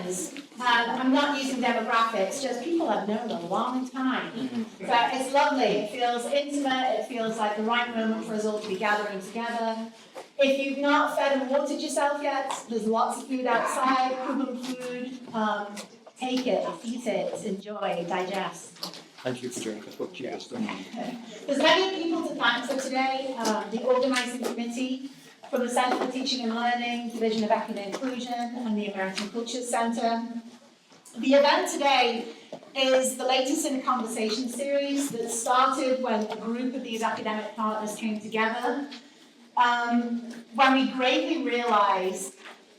friends, and I'm not using demographics, just people I've known a long time. So it's lovely, it feels intimate, it feels like the right moment for us all to be gathering together. If you've not fed and watered yourself yet, there's lots of food outside, Cuban food. Take it, eat it, enjoy, digest. Thank you for doing this book, yes. There's many people to thank for today. The organising committee from the Centre for Teaching and Learning, Division of Equity and Inclusion, and the American Cultures Centre. The event today is the latest in a conversation series that started when a group of these academic partners came together, when we gravely realised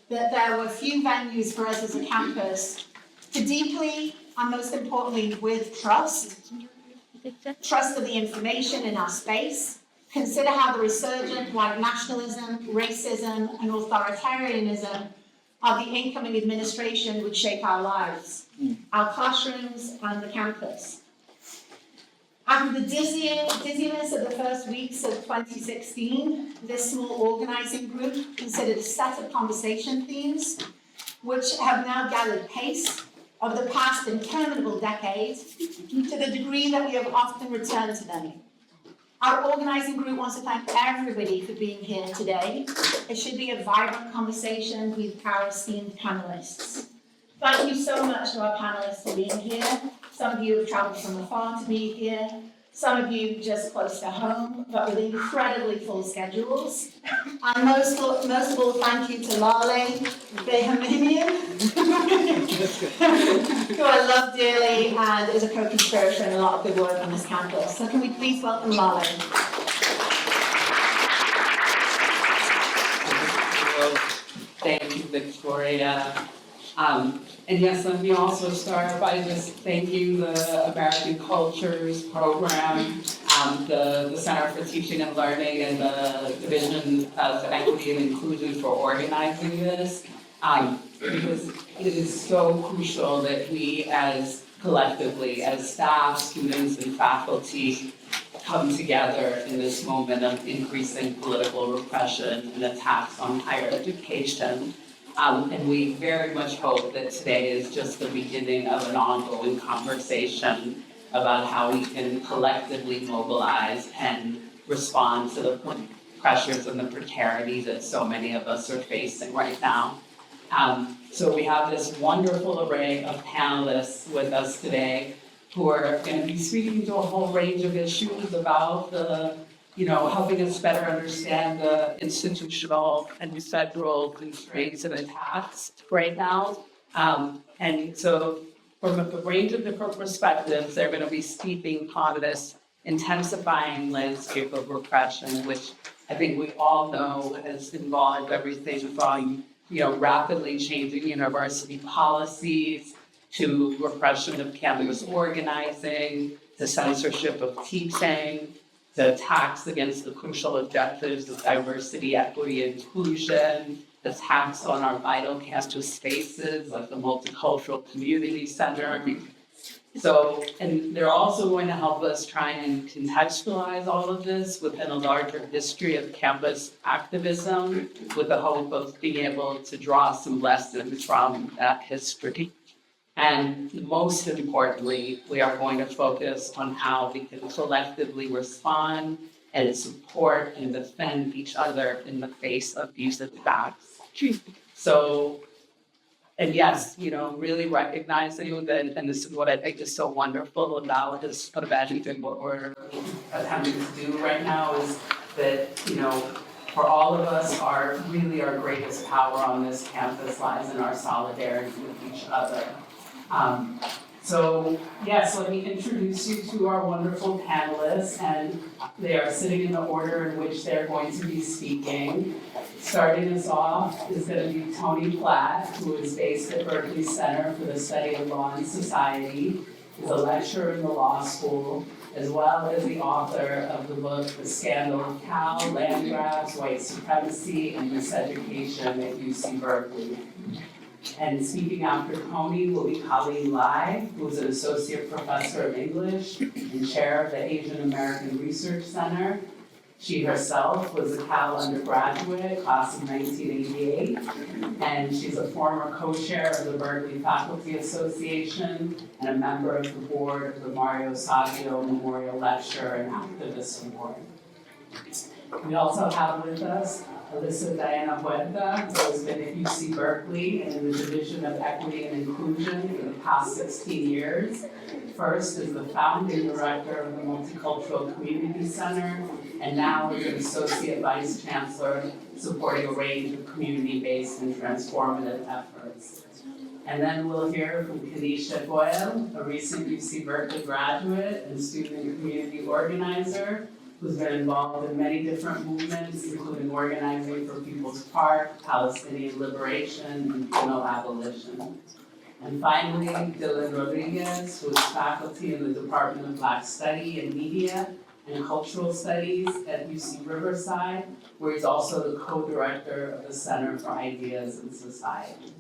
that there were few venues for us as a campus to deeply, and most importantly with trust of the information in our space, consider how the resurgent white nationalism, racism, and authoritarianism of the incoming administration would shape our lives, our classrooms, and the campus. After the dizziness of the first weeks of 2016, this small organising group considered a set of conversation themes which have now gathered pace over the past interminable decades to the degree that we have often returned to them. Our organising group wants to thank everybody for being here today. It should be a vibrant conversation with our esteemed panellists. Thank you so much to our panellists for being here. Some of you have travelled from afar to be here. Some of you just close to home, but with incredibly full schedules. And most of all, thank you to Lale Behaminian, who I love dearly and is a co-conspirator in a lot of good work on this campus. So can we please welcome Lale? Thank you, Victoria. And yes, let me also start by just thanking the American Cultures Program, the Center for Teaching and Learning, and the Division of Equity and Inclusion for organizing this, because it is so crucial that we as collectively, as staff, students, and faculty, come together in this moment of increasing political repression and attacks on higher education. And we very much hope that today is just the beginning of an ongoing conversation about how we can collectively mobilize and respond to the pressures and the precarity that so many of us are facing right now. So we have this wonderful array of panelists with us today who are going to be speaking to a whole range of issues about helping us better understand the institutional and federal constraints and attacks right now. And so from a range of different perspectives, they're going to be speaking on this intensifying landscape of repression, which I think we all know has involved everything from, rapidly changing university policies to repression of campus organizing, to censorship of teaching, the attacks against the crucial objectives of diversity, equity, and inclusion, attacks on our vital campus spaces like the Multicultural Community Center. So, and they're also going to help us try and contextualize all of this within a larger history of campus activism, with the hope of being able to draw some lessons from that history. And most importantly, we are going to focus on how we can collectively respond and support and defend each other in the face of these attacks. So, and yes, really recognizing that, and this is what I think is so wonderful about this event and what we're attempting to do right now is that, for all of us, our greatest power on this campus lies in our solidarity with each other. So let me introduce you to our wonderful panelists, and they are sitting in the order in which they're going to be speaking. Starting us off is going to be Tony Platt, who is based at Berkeley Center for the Study of Law and Society. He's a lecturer in the law school, as well as the author of the book, The Scandal of Cal, Land Grabs, White Supremacy, and Miseducation at UC Berkeley. And speaking after Tony will be Colleen Lai, who is an associate professor of English and chair of the Asian American Research Center. She herself was a Cal undergraduate, class of 1988, and she's a former co-chair of the Berkeley Faculty Association and a member of the board of the Mario Saggio Memorial Lecture and Activism Board. We also have with us Alyssa Diana Huerta, who has been at UC Berkeley in the Division of Equity and Inclusion for the past 16 years. First is the founding director of the Multicultural Community Center, and now is an associate vice chancellor supporting a range of community-based and transformative efforts. And then we'll hear from Kanisha Boyle, a recent UC Berkeley graduate and student and community organizer, who's been involved in many different movements, including organizing for People's Park, Palestinian liberation, and penal abolition. And finally, Dylan Rodriguez, who is faculty in the Department of Black Study and Media and Cultural Studies at UC Riverside, where he's also the co-director of the Center for Ideas in Society.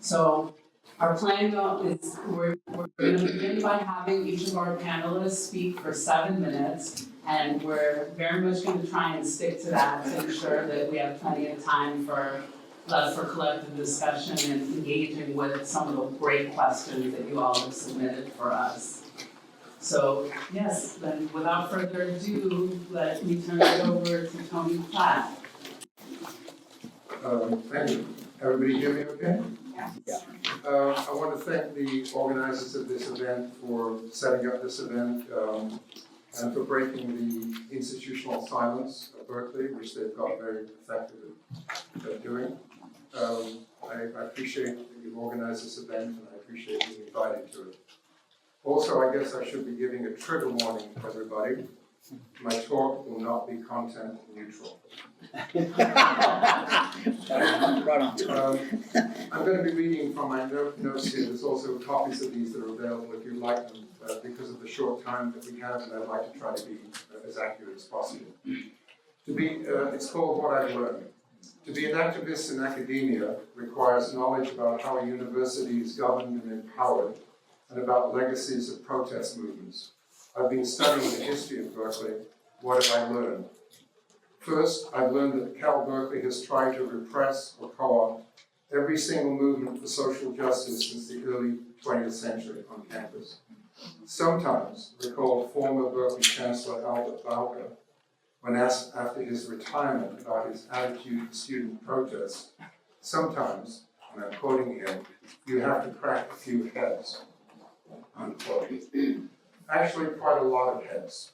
So our plan is we're going to begin by having each of our panelists speak for 7 minutes, and we're very much going to try and stick to that to ensure that we have plenty of time for collective discussion and engaging with some of the great questions that you all have submitted for us. So yes, then without further ado, let me turn it over to Tony Platt. Thank you. Everybody hear me okay? Yes. I want to thank the organizers of this event for setting up this event and for breaking the institutional silence at Berkeley, which they've got very effective at doing. I appreciate that you've organized this event, and I appreciate being invited to it. Also, I guess I should be giving a trigger warning to everybody. My talk will not be content neutral. I'm going to be reading from my notes here. There's also copies of these that are available if you like them, because of the short time that we have, and I'd like to try to be as accurate as possible. It's called What I've Learned. To be an activist in academia requires knowledge about how a university is governed and empowered, and about legacies of protest movements. I've been studying the history of Berkeley. What have I learned? First, I've learned that Cal Berkeley has tried to repress or co-opt every single movement for social justice since the early 20th century on campus. Sometimes, recall former Berkeley Chancellor Albert Bowker, when asked after his retirement about his attitude to student protests, sometimes, and I'm quoting him, you have to crack a few heads, unquote. Actually, quite a lot of heads.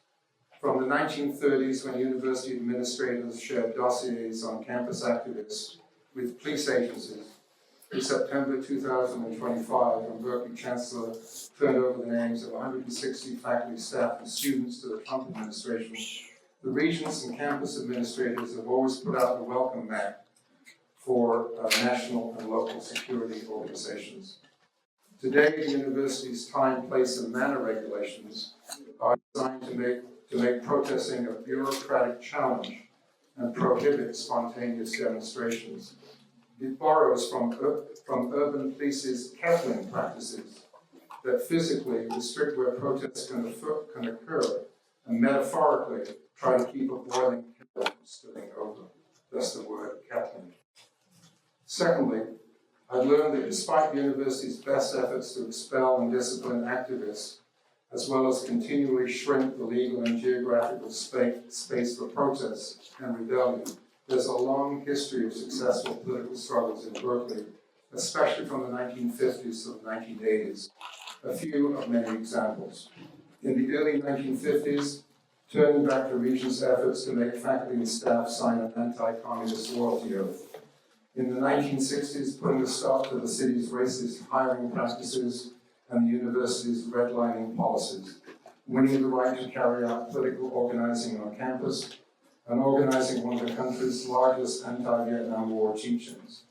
From the 1930s, when university administrators shared dossiers on campus activists with police agencies, to September 2025, when Berkeley Chancellor turned over the names of 160 faculty, staff, and students to the Trump administration, the regents and campus administrators have always put out the welcome mat for national and local security organizations. Today, the university's time, place, and manner regulations are designed to make protesting a bureaucratic challenge and prohibit spontaneous demonstrations. It borrows from urban police's Catholic practices that physically restrict where protests can occur, and metaphorically try to keep a boiling kettle from spilling over. That's the word Catholic. Secondly, I've learned that despite the university's best efforts to expel and discipline activists, as well as continually shrink the legal and geographical space for protests and rebellion, there's a long history of successful political struggles in Berkeley, especially from the 1950s to the 1980s. A few of many examples. In the early 1950s, turning back the Regent's efforts to make faculty and staff sign an anti-communist loyalty oath. In the 1960s, putting a stop to the city's racist hiring practices and the university's redlining policies, winning the right to carry out political organizing on campus, and organizing one of the country's largest anti-Vietnam War teach-ins.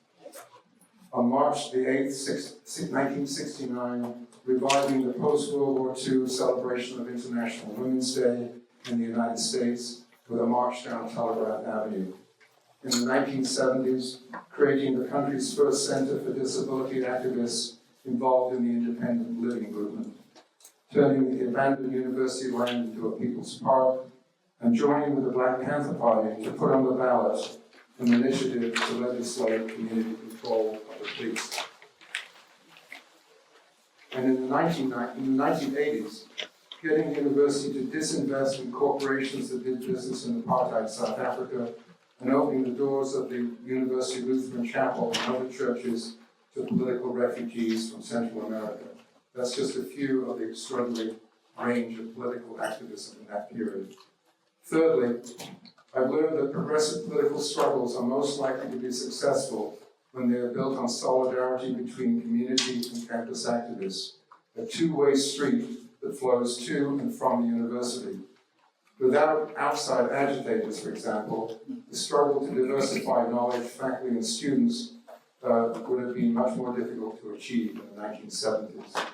On March the 8th, 1969, reviving the post-World War II celebration of International Women's Day in the United States with a march down Telegraph Avenue. In the 1970s, creating the country's first center for disability activists involved in the independent living movement, turning the abandoned university land into a people's park, and joining with the Black Panther Party to put on the ballot an initiative to legislate community control of the police. And in the 1980s, getting the university to disinvest in corporations that did business in apartheid South Africa and opening the doors of the University Lutheran Chapel and other churches to political refugees from Central America. That's just a few of the extraordinary range of political activism in that period. Thirdly, I've learned that progressive political struggles are most likely to be successful when they are built on solidarity between community and campus activists, a two-way street that flows to and from the university. Without outside agitators, for example, the struggle to diversify knowledge, faculty, and students would have been much more difficult to achieve in the 1970s.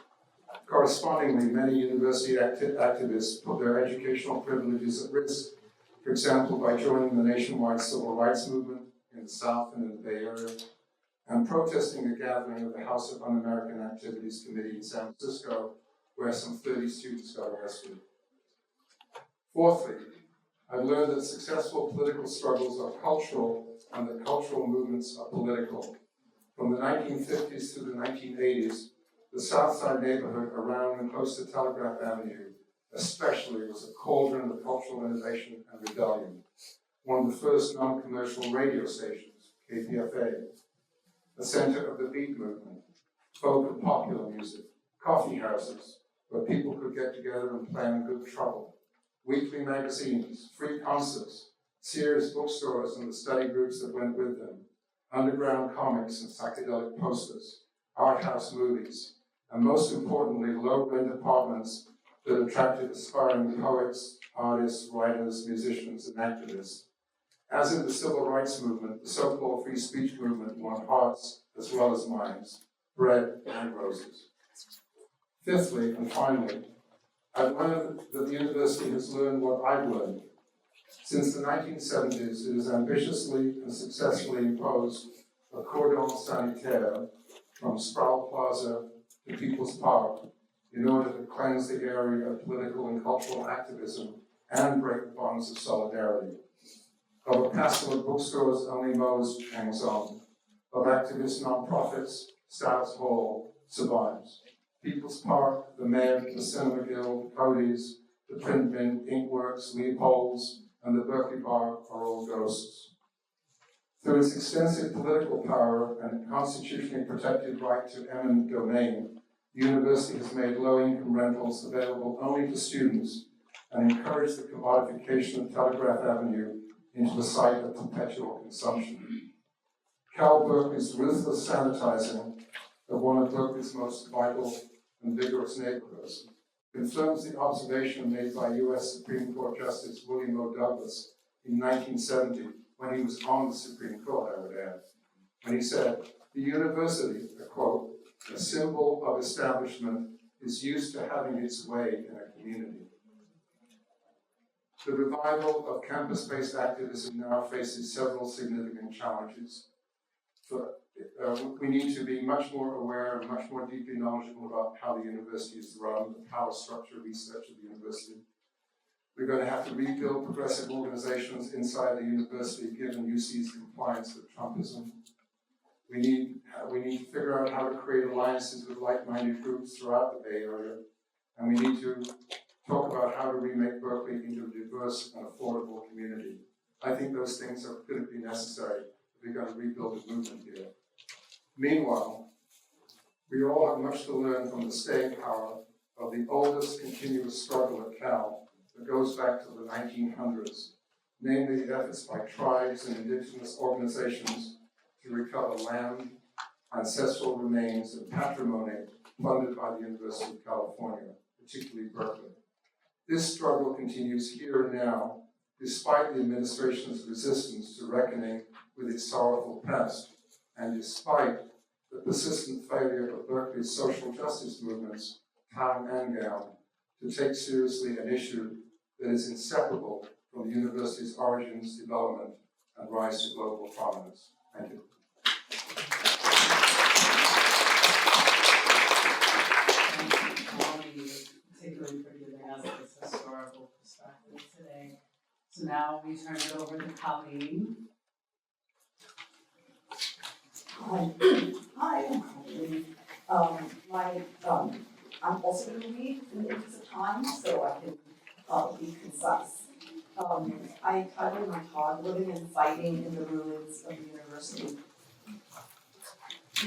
Correspondingly, many university activists put their educational privileges at risk, for example, by joining the nationwide civil rights movement in the South and in the Bay Area, and protesting a gathering of the House of Un-American Activities Committee in San Francisco, where some 30 students got arrested. Fourthly, I've learned that successful political struggles are cultural and that cultural movements are political. From the 1950s to the 1980s, the South Side neighborhood around and close to Telegraph Avenue especially was a cauldron of cultural innovation and rebellion. One of the first non-commercial radio stations, KPFA, the center of the beat movement, folk and popular music, coffee houses where people could get together and plan good trouble, weekly magazines, free concerts, Sears bookstores and the study groups that went with them, underground comics and psychedelic posters, art house movies, and most importantly, low-rent apartments that attracted aspiring poets, artists, writers, musicians, and activists. As in the civil rights movement, the so-called free speech movement won hearts as well as minds, bread and roses. Fifthly, and finally, I've learned that the university has learned what I've learned. Since the 1970s, it has ambitiously and successfully imposed a cordon sanitaire from Sproul Plaza to People's Park in order to cleanse the area of political and cultural activism and break bonds of solidarity. Of a castle of bookstores only Mose hangs on. Of activist nonprofits, Stouts Hall survives. People's Park, the Med, the Cinema Guild, Cody's, the Print Mint, Inkworks, Leopold's, and the Berkeley Bar are all ghosts. Through its extensive political power and constitutionally protected right to eminent domain, the university has made low-income rentals available only to students and encouraged the commodification of Telegraph Avenue into a site of perpetual consumption. Cal Berkeley's ruthless sanitizing of one of Berkeley's most vital and vigorous neighborhoods confirms the observation made by U.S. Supreme Court Justice William O. Douglas in 1970, when he was on the Supreme Court, I would add, when he said, "The university, a quote, a symbol of establishment, is used to having its way in a community." The revival of campus-based activism now faces several significant challenges. We need to be much more aware and much more deeply knowledgeable about how the university is run, the power structure, research of the university. We're going to have to rebuild progressive organizations inside the university, given UC's compliance with Trumpism. We need to figure out how to create alliances with like-minded groups throughout the Bay Area, and we need to talk about how to remake Berkeley into a diverse and affordable community. I think those things are critically necessary if we're going to rebuild the movement here. Meanwhile, we all have much to learn from the staying power of the oldest continuous struggle at Cal that goes back to the 1900s, namely the efforts by tribes and indigenous organizations to recover land, ancestral remains, and patrimony funded by the University of California, particularly Berkeley. This struggle continues here and now, despite the administration's resistance to reckoning with its sorrowful past, and despite the persistent failure of Berkeley's social justice movements, town and gown, to take seriously an issue that is inseparable from the university's origins, development, and rise to global prominence. Thank you. Particularly for giving us this historical perspective today. now we turn it over to Colleen. Hi, I'm Colleen. I'm also going to read in the interest of time, so I can be concise. I titled my talk, Living and Fighting in the Ruins of the University.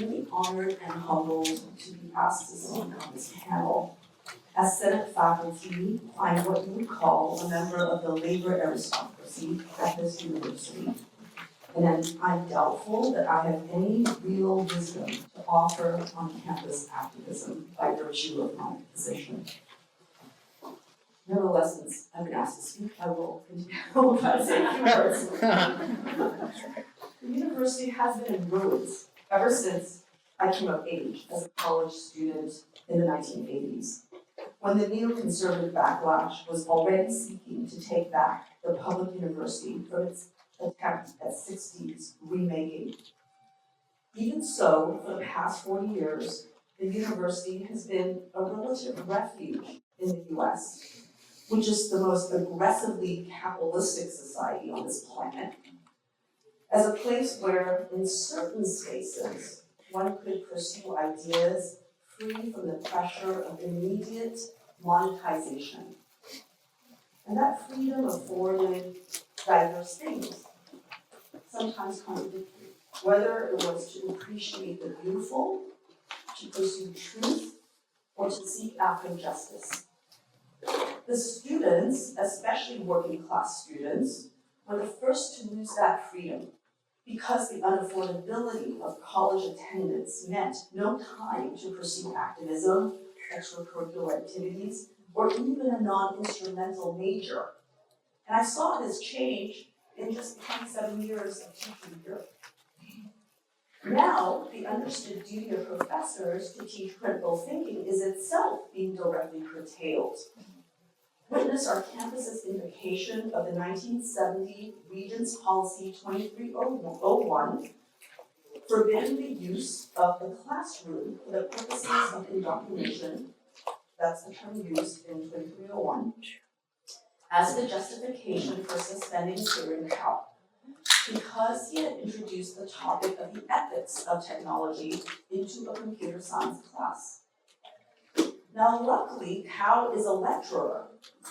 Really honored and humbled to be asked to speak on this panel. As Senate faculty, I'm what you would call a member of the labor aristocracy at this university. And I'm doubtful that I have any real wisdom to offer on campus activism by virtue of my position. Nevertheless, since I've been asked to speak, I will continue to say a few words. The university has been in ruins ever since I came of age as a college student in the 1980s, when the neoconservative backlash was already seeking to take back the public university from its attempt at 60s remaking. Even so, for the past 40 years, the university has been a relative refuge in the US, which is the most aggressively capitalistic society on this planet, as a place where, in certain spaces, one could pursue ideas free from the pressure of immediate monetization. And that freedom afforded diverse things, sometimes contradictory, whether it was to appreciate the beautiful, to pursue truth, or to seek after justice. The students, especially working class students, were the first to lose that freedom because the unaffordability of college attendance meant no time to pursue activism, extracurricular activities, or even a non-instrumental major. And I saw this change in just 27 years of teaching here. Now, the understood duty of professors to teach critical thinking is itself being directly curtailed. Witness our campus's invocation of the 1970 Regents Policy 2301, forbidding the use of the classroom for the purposes of indoctrination, that's the term used in 2301, as the justification for suspending Turing Cow, because he had introduced the topic of the ethics of technology into a computer science class. Now, luckily, Cow is a lecturer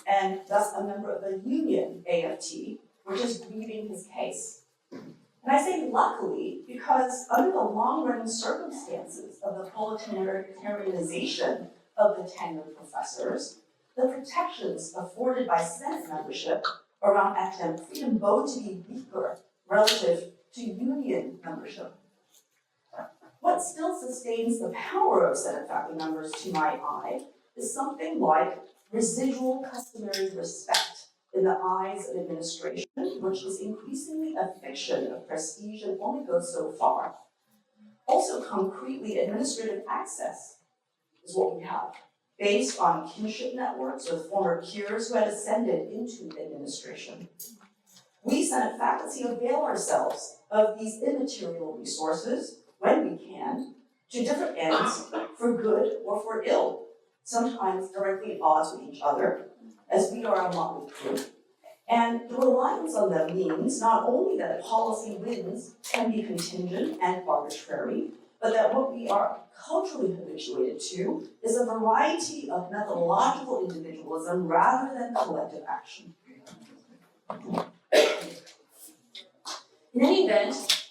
and thus a member of the union AFT, which is grieving his case. And I say luckily because under the long-running circumstances of the proletarianization of the tenured professors, the protections afforded by Senate membership around academic freedom bode to be weaker relative to union membership. What still sustains the power of Senate faculty members, to my eye, is something like residual customary respect in the eyes of administration, which is increasingly a fiction of prestige and only goes so far. Also, concretely, administrative access is what we have, based on kinship networks with former peers who had ascended into administration. We Senate faculty avail ourselves of these immaterial resources when we can, to different ends, for good or for ill, sometimes directly at odds with each other, as we are a motley crew. And the reliance on them means not only that a policy wins can be contingent and arbitrary, but that what we are culturally habituated to is a variety of methodological individualism rather than collective action. In any event,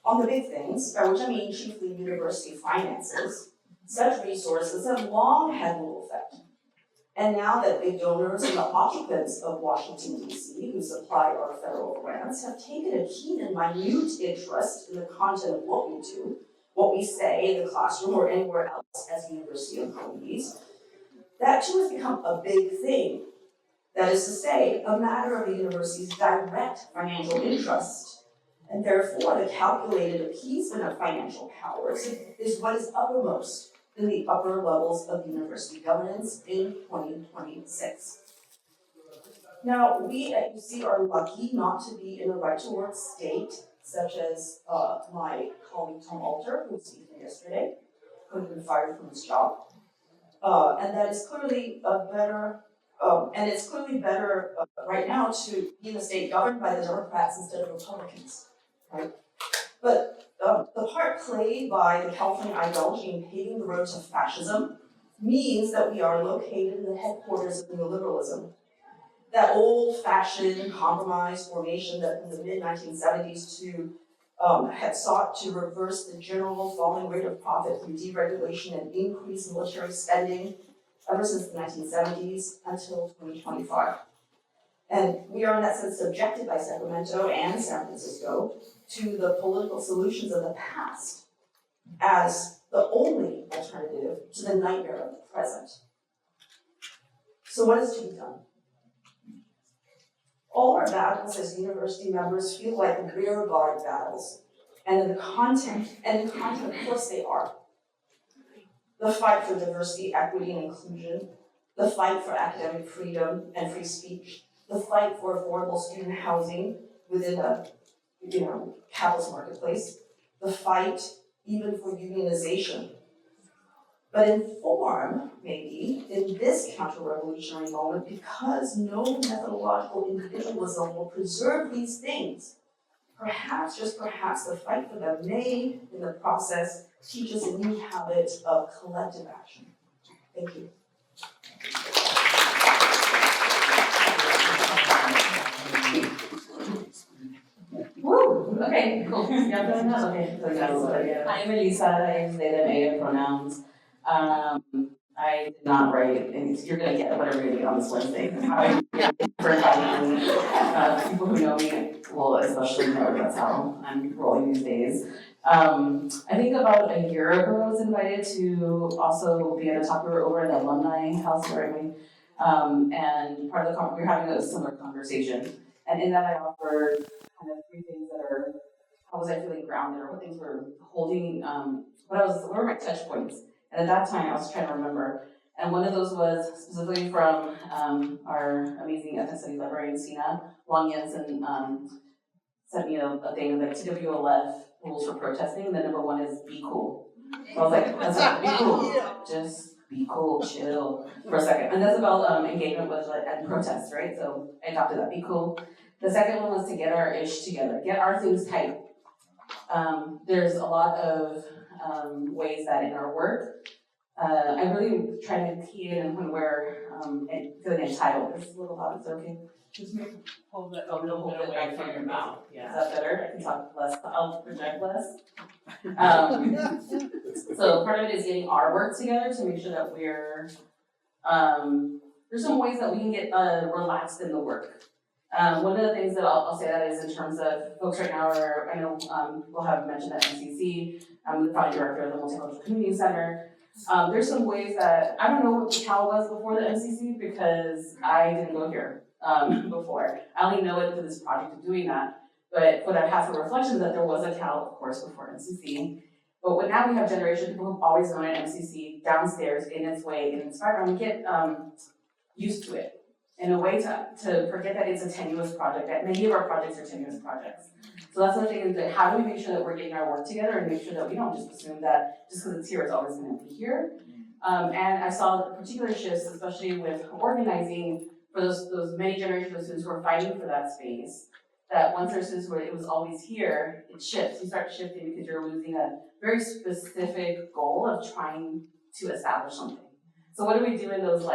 on the big things, by which I mean chiefly university finances, such resources have long had little effect. And now that big donors and the occupants of Washington, D.C., who supply our federal grants, have taken a keen and minute interest in the content of what we do, what we say in the classroom or anywhere else as university employees, that too has become a big thing. That is to say, a matter of the university's direct financial interest. And therefore, the calculated appeasement of financial powers is what is uppermost in the upper levels of university governance in 2026. Now, we at UC are lucky not to be in a right-to-work state, such as my colleague Tom Alter, who was speaking yesterday, who had been fired from his job. And that is clearly a better And it's clearly better right now to be in a state governed by the Democrats instead of Republicans, right? But the part played by the California ideology in paving the road to fascism means that we are located in the headquarters of neoliberalism. That old-fashioned compromise formation that in the mid-1970s had sought to reverse the general falling rate of profit through deregulation and increased military spending ever since the 1970s until 2025. And we are in that sense subjected by Sacramento and San Francisco to the political solutions of the past as the only alternative to the nightmare of the present. So what is to be done? All our battles as university members feel like rear guard battles, and in the content, of course they are. The fight for diversity, equity, and inclusion, the fight for academic freedom and free speech, the fight for affordable student housing within a capitalist marketplace, the fight even for unionization. But in form, maybe, in this counter-revolutionary moment, because no methodological individualism will preserve these things, perhaps, just perhaps, the fight for them may, in the process, teach us a new habit of collective action. Thank you. Woo! Okay, cool. Yeah, okay. So yes, I am Elisa. I use they, them, they pronouns. I did not write, and you're gonna get whatever you're gonna get on this Wednesday. For inviting me. People who know me will especially know that's how I'm rolling these days. I think about a year ago I was invited to also be at a talk. We were over at the alumni house where and part of the we were having a similar conversation. And in that I offered kind of three things that are how was I feeling grounded, or what things were holding, what were my touch points? And at that time, I was trying to remember. And one of those was specifically from our amazing ethnic studies librarian, Sina Wang Jensen, sent me a thing like TWLF rules for protesting. The number one is be cool. So I was like, that's like, be cool. Just be cool, chill for a second. And that's about engagement with and protests, right? So I adopted that, be cool. The second one was to get our ish together, get our things tight. There's a lot of ways that in our work, I really try to key in when we're feeling entitled. This is a little loud, is it okay? Just hold it a little bit away from your mouth, Is that better? I can talk less, I'll project less. So part of it is getting our work together to make sure that we're, there's some ways that we can get relaxed in the work. One of the things that I'll say that is in terms of folks right now are, I know we'll have mentioned at MCC, I'm the founding director of the Multicultural Community Center. There's some ways that, I don't know what the CAL was before the MCC because I didn't go here before. I only know it through this project of doing that. But what I've had for reflections that there was a CAL, of course, before MCC. But what now we have generation of people who've always known an MCC downstairs in its way, in its background, we get used to it. In a way to forget that it's a tenuous project, that many of our projects are tenuous projects. So that's the thing is that how do we make sure that we're getting our work together and make sure that we don't just assume that just because it's here, it's always going to be here. And I saw particular shifts, especially with organizing for those many generations of students who are fighting for that space, that once there's students where it was always here, it shifts. You start shifting because you're losing a very specific goal of trying to establish something. So what do we do in those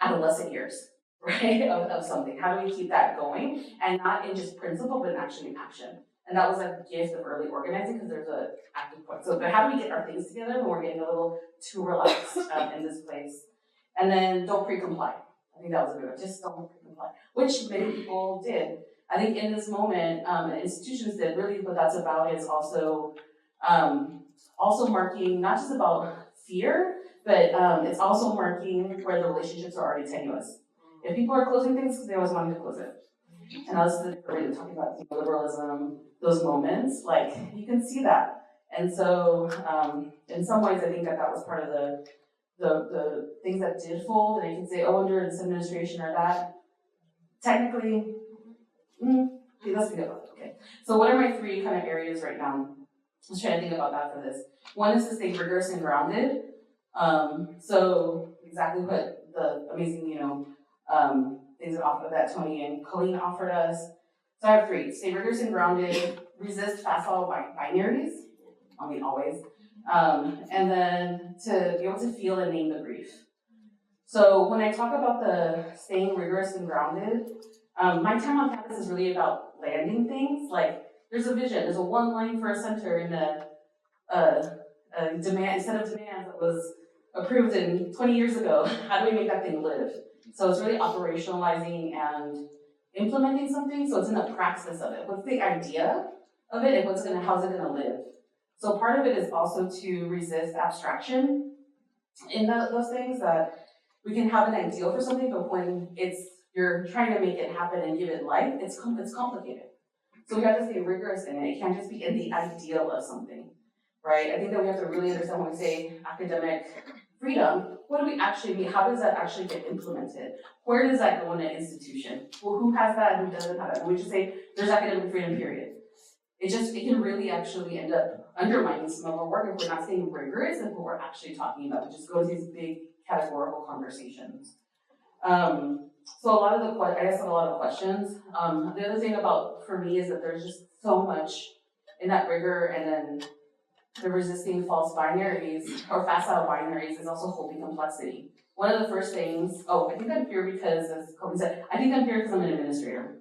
adolescent years, right, of something? How do we keep that going? And not in just principle, but actually in action. And that was a gift of early organizing because there's an active point. So, but how do we get our things together when we're getting a little too relaxed in this place? And then don't pre-comply. I think that was a good one. Just don't pre-comply, which many people did. I think in this moment, institutions did. Really what that's about is also marking not just about fear, but it's also marking where the relationships are already tenuous. If people are closing things because they always wanted to close it. And I was really talking about liberalism, those moments, you can see that. And so in some ways I think that was part of the things that did fold, and you can say, under this administration or that. Technically, let's think about it, okay. So what are my three kind of areas right now? I was trying to think about that for this. One is to stay rigorous and grounded. So exactly what the amazing, things that Tony and Colleen offered us. So I have 3: stay rigorous and grounded, resist facile binaries, always, and then to be able to feel and name the grief. So when I talk about the staying rigorous and grounded, my time on campus is really about landing things. Like, there's a vision, there's a one line for a center in a demand, set of demands that was approved 20 years ago. How do we make that thing live? So it's really operationalizing and implementing something, so it's in the praxis of it. What's the idea of it, and how's it gonna live? So part of it is also to resist abstraction in those things, that we can have an ideal for something, but when you're trying to make it happen and give it life, it's complicated. So we have to stay rigorous in it. It can't just be in the ideal of something, right? I think that we have to really understand when we say academic freedom, what do we actually mean? How does that actually get implemented? Where does that go in an institution? Well, who has that and who doesn't have that? And we just say there's academic freedom, period. It can really actually end up undermining some of our work if we're not staying rigorous in what we're actually talking about. We just go to these big categorical conversations. So a lot of I asked a lot of questions. The other thing for me is that there's just so much in that rigor, and then the resisting false binaries or facile binaries is also holding complexity. One of the first things, I think I'm here because, as Colleen said, I think I'm here because I'm an administrator.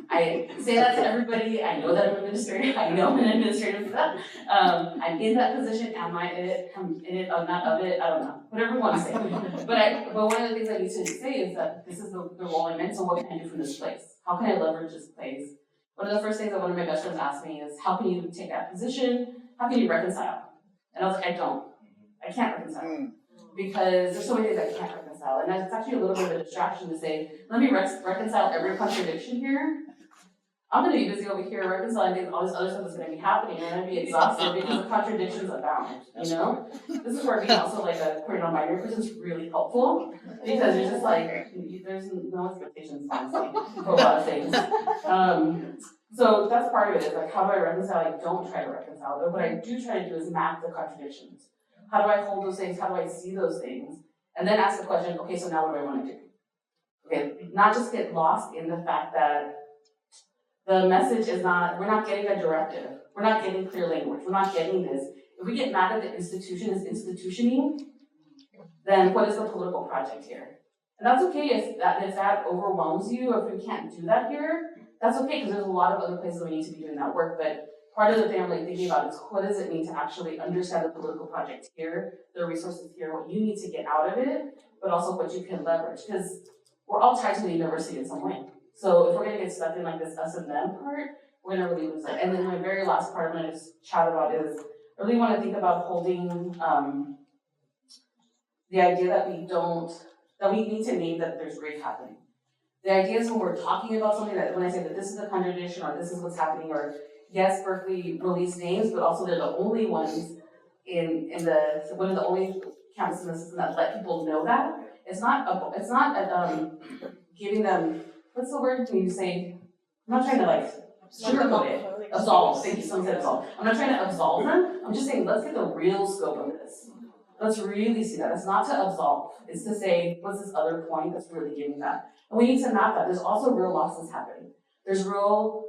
I say that to everybody. I know that I'm an administrator. I know I'm an administrator for that. I'm in that position. Am I in it? I'm in it. I'm not of it. I don't know. Whatever you want to say. But one of the things I need to say is that this is the role I'm in. So what can I do from this place? How can I leverage this place? One of the first things that one of my best friends asked me is, how can you take that position? How can you reconcile? And I was like, I can't reconcile. Because there's so many things I can't reconcile. And it's actually a little bit of a distraction to say, let me reconcile every contradiction here. I'm going to be busy over here reconciling all this other stuff that's going to be happening, and I'm going to be exhausted because the contradictions abound, This is where being also like a queer non-binary person is really helpful, because you're just like, there's no expectations, honestly, for a lot of things. So that's part of it, is like, how do I reconcile? I don't try to reconcile, but what I do try to do is map the contradictions. How do I hold those things? How do I see those things? And then ask the question, okay, so now what do I want to do? Okay, not just get lost in the fact that the message is we're not getting a directive. We're not getting clear language. We're not getting this. If we get mad at the institution as institutioning, then what is the political project here? And that's okay if that overwhelms you, or if we can't do that here, that's okay, because there's a lot of other places we need to be doing that work. But part of the thing I'm thinking about is, what does it mean to actually understand the political project here, the resources here, what you need to get out of it, but also what you can leverage, because we're all tied to the university in some way. So if we're going to get stuck in like this us and them part, we're going to really lose it. And then my very last part I'm going to just chat about is, I really want to think about holding the idea that we need to name that there's grief happening. The idea is when we're talking about something, that when I say that this is a contradiction, or this is what's happening, or yes, Berkeley released names, but also they're the only ones one of the only campuses in the system that let people know that. It's not giving them, what's the word when you say, I'm not trying to sugarcoat it. Absolve. Thank you. Someone said absolve. I'm not trying to absolve them. I'm just saying, let's get the real scope of this. Let's really see that. It's not to absolve. It's to say, what's this other point that's really giving that? And we need to map that. There's also real losses happening. There's real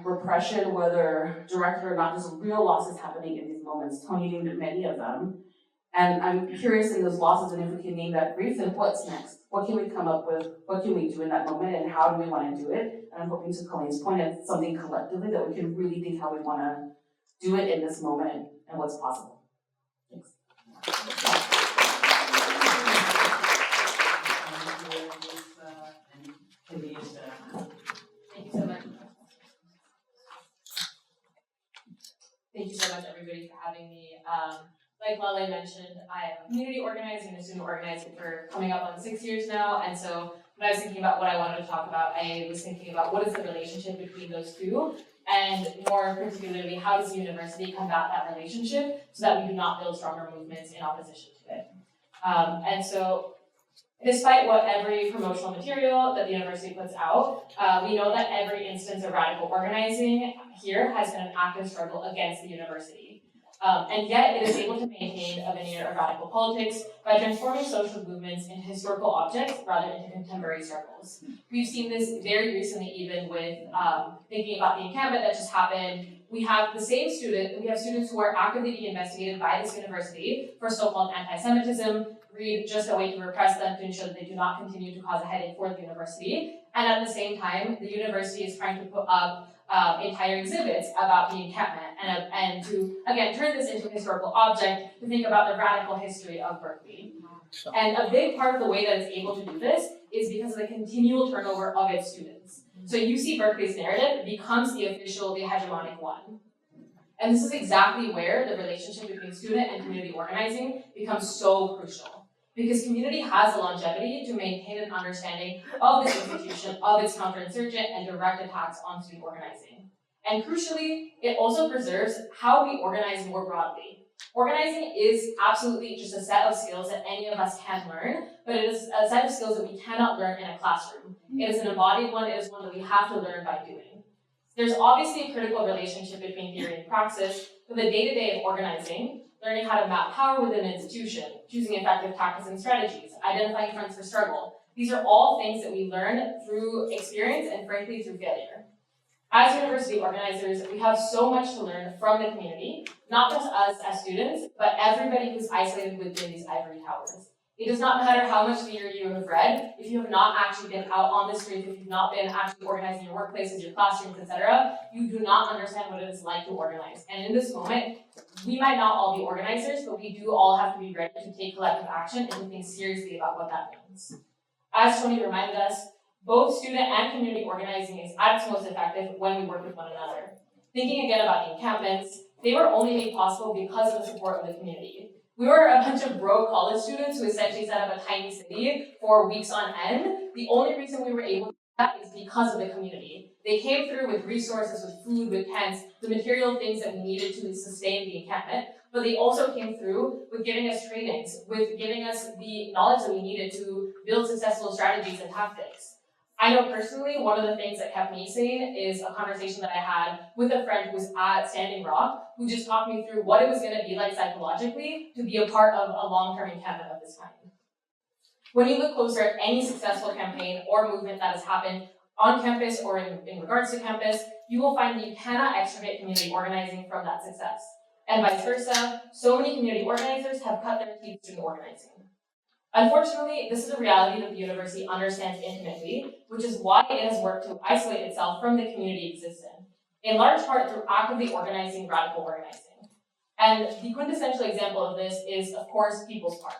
repression, whether direct or not. There's real losses happening in these moments. Tony named many of them. And I'm curious in those losses, and if we can name that grief, then what's next? What can we come up with? What can we do in that moment, and how do we want to do it? And I'm hoping, to Colleen's point, it's something collectively that we can really think how we want to do it in this moment and what's possible. Thanks. Thank you so much. Thank you so much, everybody, for having me. Like Lale mentioned, I am a community organizer and a student organizer for coming up on 6 years now. And so when I was thinking about what I wanted to talk about, I was thinking about what is the relationship between those two, and more particularly, how does the university combat that relationship so that we do not build stronger movements in opposition to it. And so despite what every promotional material that the university puts out, we know that every instance of radical organizing here has been an active struggle against the university. And yet it is able to maintain a veneer of radical politics by transforming social movements into historical objects rather than into contemporary struggles. We've seen this very recently even with thinking about the encampment that just happened. We have students who are actively being investigated by this university for so-called anti-Semitism, read just a way to repress them to ensure that they do not continue to cause a headache for the university. And at the same time, the university is trying to put up entire exhibits about the encampment and to, again, turn this into a historical object to think about the radical history of Berkeley. And a big part of the way that it's able to do this is because of the continual turnover of its students. So UC Berkeley's narrative becomes the official, the hegemonic one. And this is exactly where the relationship between student and community organizing becomes so crucial. Because community has the longevity to maintain an understanding of this institution, of its counterinsurgent and direct attacks on student organizing. And crucially, it also preserves how we organize more broadly. Organizing is absolutely just a set of skills that any of us can learn, but it is a set of skills that we cannot learn in a classroom. It is an embodied one, it is one that we have to learn by doing. There's obviously a critical relationship between theory and praxis, but the day-to-day of organizing, learning how to map power within an institution, choosing effective tactics and strategies, identifying fronts for struggle. These are all things that we learn through experience and frankly through failure. As university organizers, we have so much to learn from the community, not just us as students, but everybody who's isolated within these ivory towers. It does not matter how much theory you have read, if you have not actually been out on the street, if you've not been actually organizing your workplaces, your classrooms, etc., you do not understand what it is like to organize. And in this moment, we might not all be organizers, but we do all have to be ready to take collective action and to think seriously about what that means. As Tony reminded us, both student and community organizing is at its most effective when we work with one another. Thinking again about the encampments, they were only made possible because of the support of the community. We were a bunch of broke college students who essentially set up a tiny city for weeks on end. The only reason we were able to do that is because of the community. They came through with resources, with food, with tents, the material things that we needed to sustain the encampment, but they also came through with giving us trainings, with giving us the knowledge that we needed to build successful strategies and tactics. I know personally, one of the things that kept me sane is a conversation that I had with a friend who was at Standing Rock, who just talked me through what it was going to be like psychologically to be a part of a long-term encampment of this kind. When you look closer at any successful campaign or movement that has happened on campus or in regards to campus, you will find that you cannot extricate community organizing from that success. And vice versa, so many community organizers have cut their teeth to organizing. Unfortunately, this is a reality that the university understands intimately, which is why it has worked to isolate itself from the community it exists in large part through actively organizing radical organizing. And the quintessential example of this is, of course, People's Park.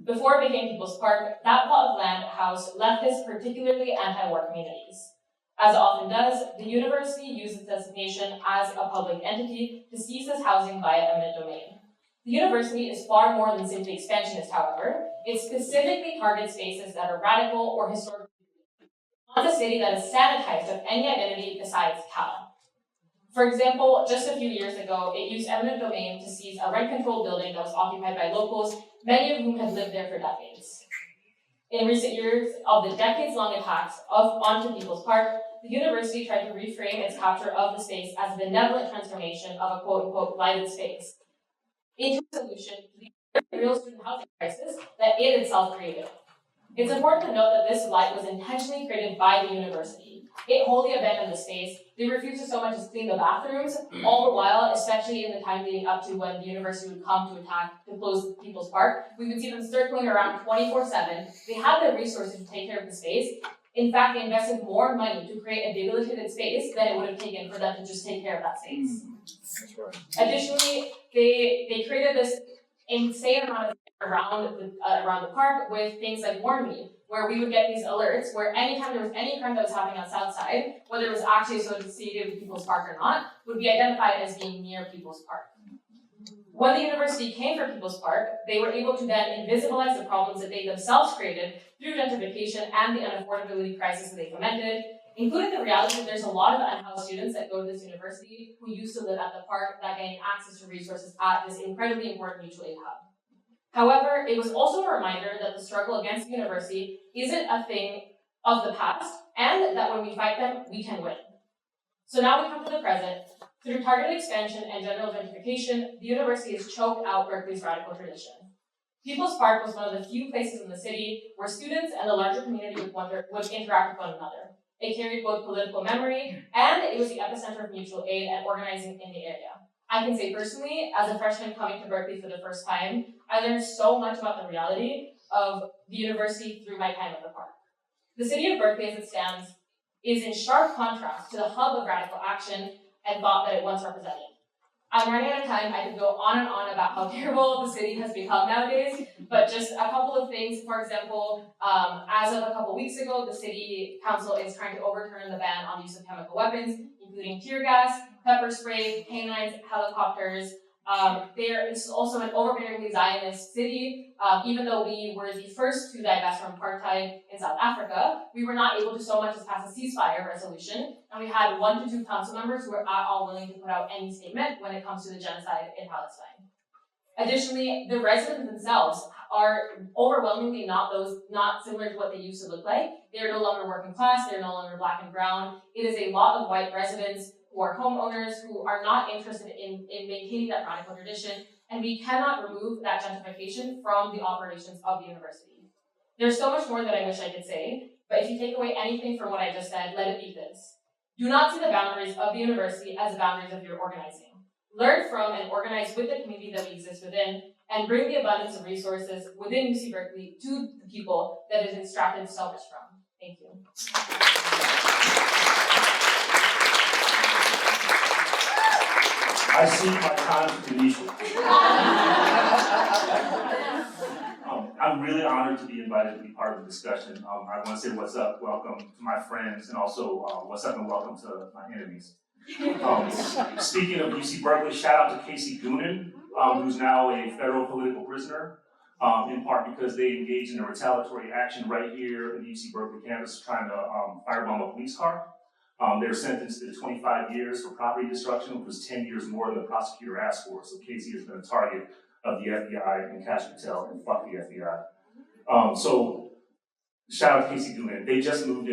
Before it became People's Park, that plot of land housed leftist, particularly anti-war communities. As it often does, the university used its designation as a public entity to seize this housing via eminent domain. The university is far more than simply expansionist, however. It specifically targets spaces that are radical or historical. It wants a city that is sanitized of any identity besides Cal. For example, just a few years ago, it used eminent domain to seize a rent-controlled building that was occupied by locals, many of whom had lived there for decades. In recent years, of the decades-long attacks onto People's Park, the university tried to reframe its capture of the space as a benevolent transformation of a quote-unquote lighted space into a solution to the real student housing crisis that it itself created. It's important to note that this light was intentionally created by the university. It wholly abandoned the space. They refused to so much as clean the bathrooms, all the while, especially in the time leading up to when the university would come to attack, to close People's Park, we would see them circling around 24/7. They had the resources to take care of the space. In fact, they invested more money to create a debilitated space than it would have taken for them to just take care of that space. Additionally, they created this insane amount of around the park with things like Warn Me, where we would get these alerts where anytime there was any crime that was happening on South Side, whether it was actually associated with People's Park or not, would be identified as being near People's Park. When the university came for People's Park, they were able to then invisibilize the problems that they themselves created through gentrification and the unaffordability crisis that they fomented, including the reality that there's a lot of unhoused students that go to this university who used to live at the park that gain access to resources at this incredibly important mutual aid hub. However, it was also a reminder that the struggle against the university isn't a thing of the past, and that when we fight them, we can win. So now we come to the present. Through targeted expansion and general gentrification, the university has choked out Berkeley's radical tradition. People's Park was one of the few places in the city where students and the larger community would interact with one another. It carried both political memory, and it was the epicenter of mutual aid and organizing in the area. I can say personally, as a freshman coming to Berkeley for the first time, I learned so much about the reality of the university through my time at the park. The city of Berkeley, as it stands, is in sharp contrast to the hub of radical action and thought that it once represented. I'm running out of time. I could go on and on about how terrible the city has become nowadays, but just a couple of things. For example, as of a couple weeks ago, the city council is trying to overturn the ban on use of chemical weapons, including tear gas, pepper spray, canines, helicopters. There is also an overbearingly Zionist city. Even though we were the first to divest from apartheid in South Africa, we were not able to so much as pass a ceasefire resolution, and we had 1 to 2 council members who were not all willing to put out any statement when it comes to the genocide in Palestine. Additionally, the residents themselves are overwhelmingly not similar to what they used to look like. They're no longer working class, they're no longer black and brown. It is a lot of white residents who are homeowners who are not interested in maintaining that radical tradition, and we cannot remove that gentrification from the operations of the university. There's so much more that I wish I could say, but if you take away anything from what I just said, let it be this. Do not see the boundaries of the university as the boundaries of your organizing. Learn from and organize with the community that we exist within, and bring the abundance of resources within UC Berkeley to the people that it is extracted so much from. Thank you. I see my time to Tanisha. I'm really honored to be invited to be part of the discussion. I want to say what's up, welcome to my friends, and also what's up and welcome to my enemies. Speaking of UC Berkeley, shout out to Casey Goonan, who's now a federal political prisoner, in part because they engaged in a retaliatory action right here in the UC Berkeley campus trying to firebomb a police car. They were sentenced to 25 years for property destruction, which was 10 years more than the prosecutor asked for. So Casey has been a target of the FBI and Cash Patel, and fuck the FBI. So shout out to Casey Goonan. They just moved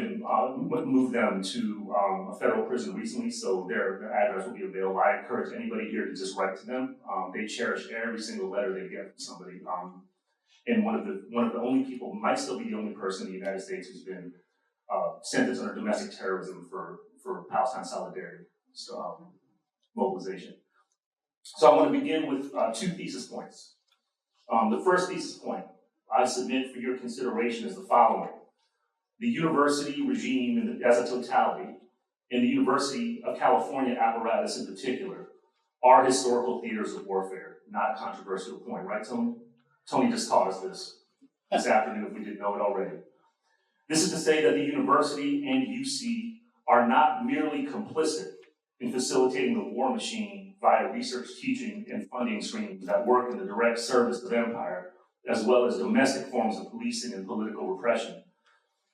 them to a federal prison recently, so their address will be available. I encourage anybody here to just write to them. They cherish every single letter they get from somebody. And one of the only people, might still be the only person in the United States who's been sentenced under domestic terrorism for Palestine solidarity mobilization. So I want to begin with 2 thesis points. The first thesis point I submit for your consideration is the following. The university regime as a totality, and the University of California apparatus in particular, are historical theaters of warfare, not a controversial point, right, Tony? Tony just taught us this afternoon if we didn't know it already. This is to say that the university and UC are not merely complicit in facilitating the war machine via research, teaching, and funding streams that work in the direct service of empire, as well as domestic forms of policing and political repression.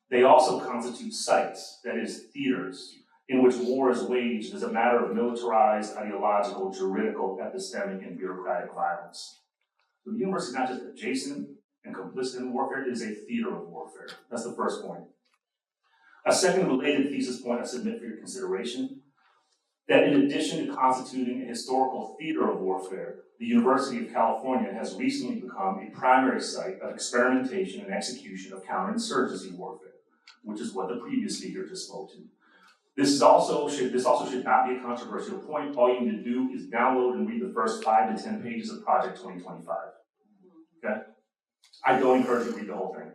They also constitute sites, that is, theaters, in which war is waged as a matter of militarized, ideological, juridical, epistemic, and bureaucratic violence. So the university is not just adjacent and complicit in warfare, it is a theater of warfare. That's the first point. A second related thesis point I submit for your consideration, that in addition to constituting a historical theater of warfare, the University of California has recently become a primary site of experimentation and execution of counterinsurgency warfare, which is what the previous speaker just spoke to. This also should not be a controversial point. All you need to do is download and read the first 5 to 10 pages of Project 2025. Okay? I don't encourage you to read the whole thing.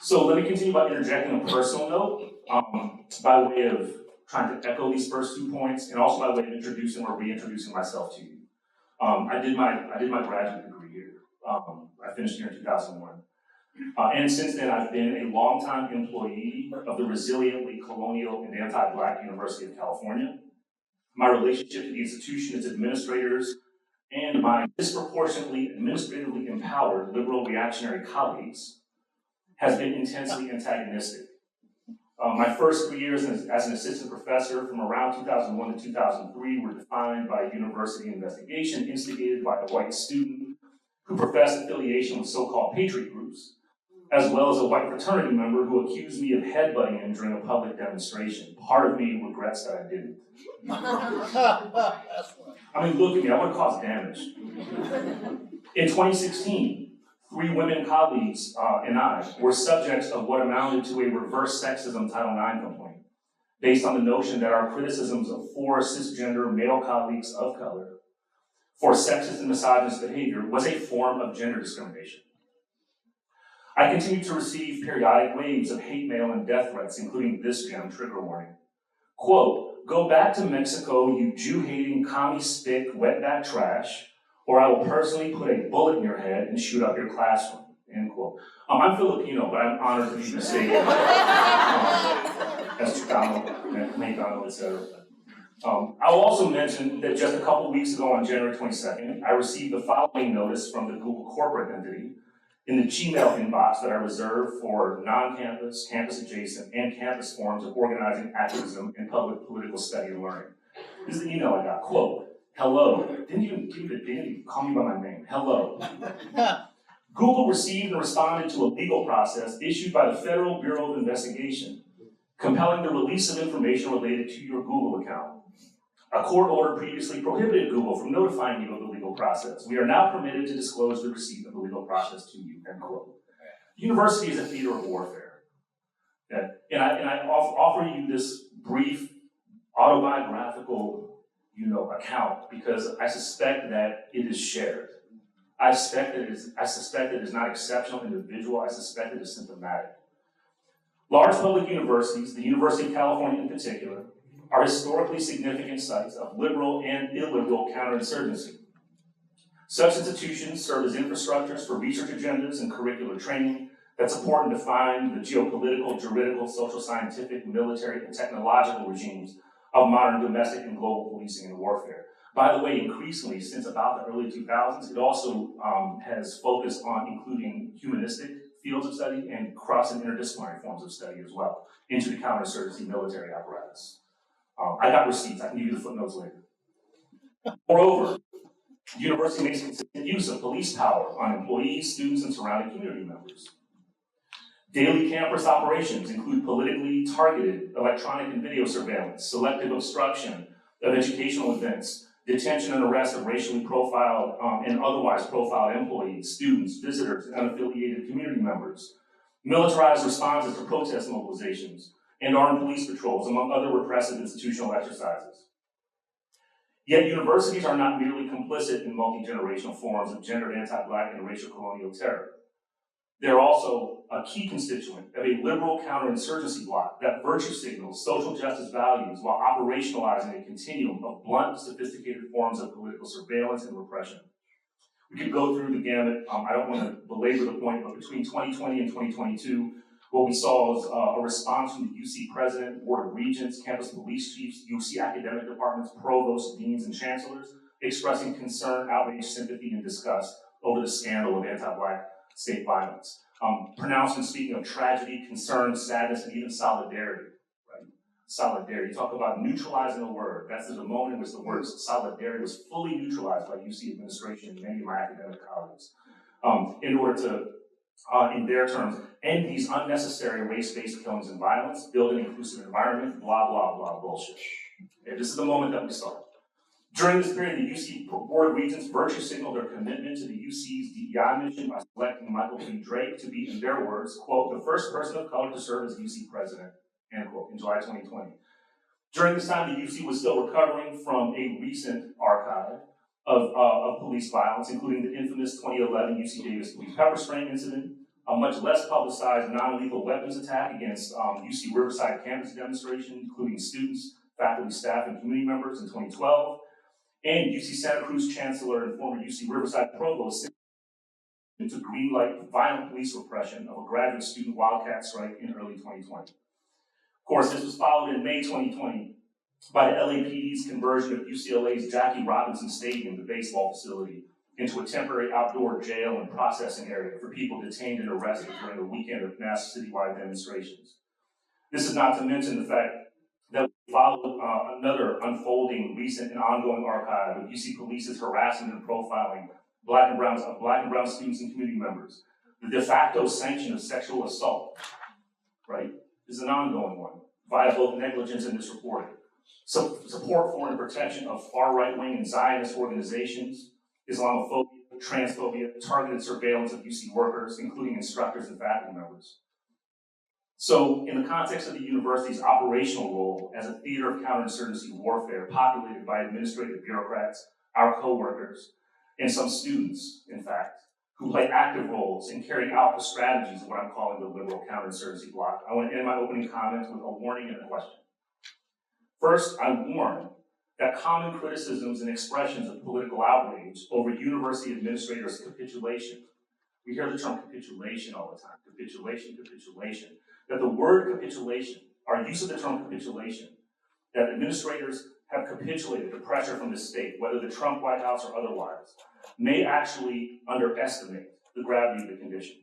So let me continue by interjecting a personal note by way of trying to echo these first 2 points, and also by way of introducing or reintroducing myself to you. I did my graduate degree here. I finished here in 2001. And since then, I've been a longtime employee of the resiliently colonial and anti-Black University of California. My relationship to the institution, its administrators, and my disproportionately administratively empowered liberal reactionary colleagues has been intensely antagonistic. My first 3 years as an assistant professor from around 2001 to 2003 were defined by a university investigation instigated by a white student who professed affiliation with so-called patriot groups, as well as a white fraternity member who accused me of headbutting him during a public demonstration. Part of me regrets that I didn't. I mean, look at me, I would have caused damage. In 2016, 3 women colleagues and I were subjects of what amounted to a reverse sexism Title IX complaint, based on the notion that our criticisms of 4 cisgender male colleagues of color for sexist and misogynist behavior was a form of gender discrimination. I continue to receive periodic waves of hate mail and death threats, including this gem, trigger warning. Quote, "Go back to Mexico, you Jew-hating, commie-spick, wetback trash, or I will personally put a bullet in your head and shoot up your classroom," end quote. I'm Filipino, but I'm honored to be mistaken. As Chicano, Mexicano, etc. I will also mention that just a couple weeks ago on January 22nd, I received the following notice from the Google corporate entity in the Gmail inbox that I reserve for non-campus, campus-adjacent, and campus forms of organizing, activism, and public political study and learning. This is the email I got, quote, "Hello," didn't even call me by my name, "Hello. Google received and responded to a legal process issued by the Federal Bureau of Investigation, compelling the release of information related to your Google account. A court order previously prohibited Google from notifying you of the legal process. We are now permitted to disclose the receipt of the legal process to you," end quote. The university is a theater of warfare. Okay? And I offer you this brief autobiographical, account because I suspect that it is shared. I suspect that it is not exceptional individual. I suspect it is symptomatic. Large public universities, the University of California in particular, are historically significant sites of liberal and illiberal counterinsurgency. Such institutions serve as infrastructures for research agendas and curricular training that support and define the geopolitical, juridical, social scientific, military, and technological regimes of modern domestic and global policing and warfare. By the way, increasingly, since about the early 2000s, it also has focused on including humanistic fields of study and cross and interdisciplinary forms of study as well into the counterinsurgency military apparatus. I got receipts, I can give you the footnotes later. Moreover, the university makes consistent use of police power on employees, students, and surrounding community members. Daily campus operations include politically targeted electronic and video surveillance, selective obstruction of educational events, detention and arrest of racially profiled and otherwise profiled employees, students, visitors, and unaffiliated community members, militarized responses to protest mobilizations, and armed police patrols, among other repressive institutional exercises. Yet universities are not merely complicit in multi-generational forms of gendered anti-Black and racial colonial terror. They're also a key constituent of a liberal counterinsurgency bloc that virtue signals social justice values while operationalizing a continuum of blunt, sophisticated forms of political surveillance and repression. We could go through the gamut. I don't want to belabor the point, but between 2020 and 2022, what we saw was a response from the UC president, board of regents, campus police chiefs, UC academic departments, provosts, deans, and chancellors expressing concern, outrage, sympathy, and disgust over the scandal of anti-Black state violence. Pronounced and speaking of tragedy, concern, sadness, and even solidarity, right? Solidarity. You talk about neutralizing a word. That's the moment in which the word solidarity was fully neutralized by UC administration and many of my academic colleagues in order to, in their terms, end these unnecessary race-based killings and violence, build an inclusive environment, blah, blah, blah, bullshit. Okay, this is the moment that we start. During this period, the UC Board of Regents virtue signaled their commitment to the UC's DEI mission by selecting Michael P. Drake to be, in their words, quote, "the first person of color to serve as UC president," end quote, in July 2020. During this time, the UC was still recovering from a recent archive of police violence, including the infamous 2011 UC Davis police pepper spraying incident, a much less publicized non-lethal weapons attack against UC Riverside campus demonstration, including students, faculty, staff, and community members in 2012, and UC Santa Cruz Chancellor and former UC Riverside Provost to greenlight violent police repression of a graduate student wildcat strike in early 2020. Of course, this was followed in May 2020 by the LAPD's conversion of UCLA's Jackie Robinson Stadium, the baseball facility, into a temporary outdoor jail and processing area for people detained and arrested during a weekend of mass citywide demonstrations. This is not to mention the fact that we followed another unfolding, recent, and ongoing archive of UC Police's harassment and profiling Black and brown students and community members. The de facto sanction of sexual assault, right, is an ongoing one, via both negligence and misreporting. So support for and protection of far right-wing and Zionist organizations, Islamophobia, transphobia, targeted surveillance of UC workers, including instructors and faculty members. So in the context of the university's operational role as a theater of counterinsurgency warfare populated by administrative bureaucrats, our co-workers, and some students, in fact, who play active roles in carrying out the strategies of what I'm calling the liberal counterinsurgency bloc, I want to end my opening comments with a warning and a question. First, I warn that common criticisms and expressions of political outrage over university administrators' capitulation, we hear the term capitulation all the time, capitulation, that the word capitulation, our use of the term capitulation, that administrators have capitulated to pressure from the state, whether the Trump White House or otherwise, may actually underestimate the gravity of the condition.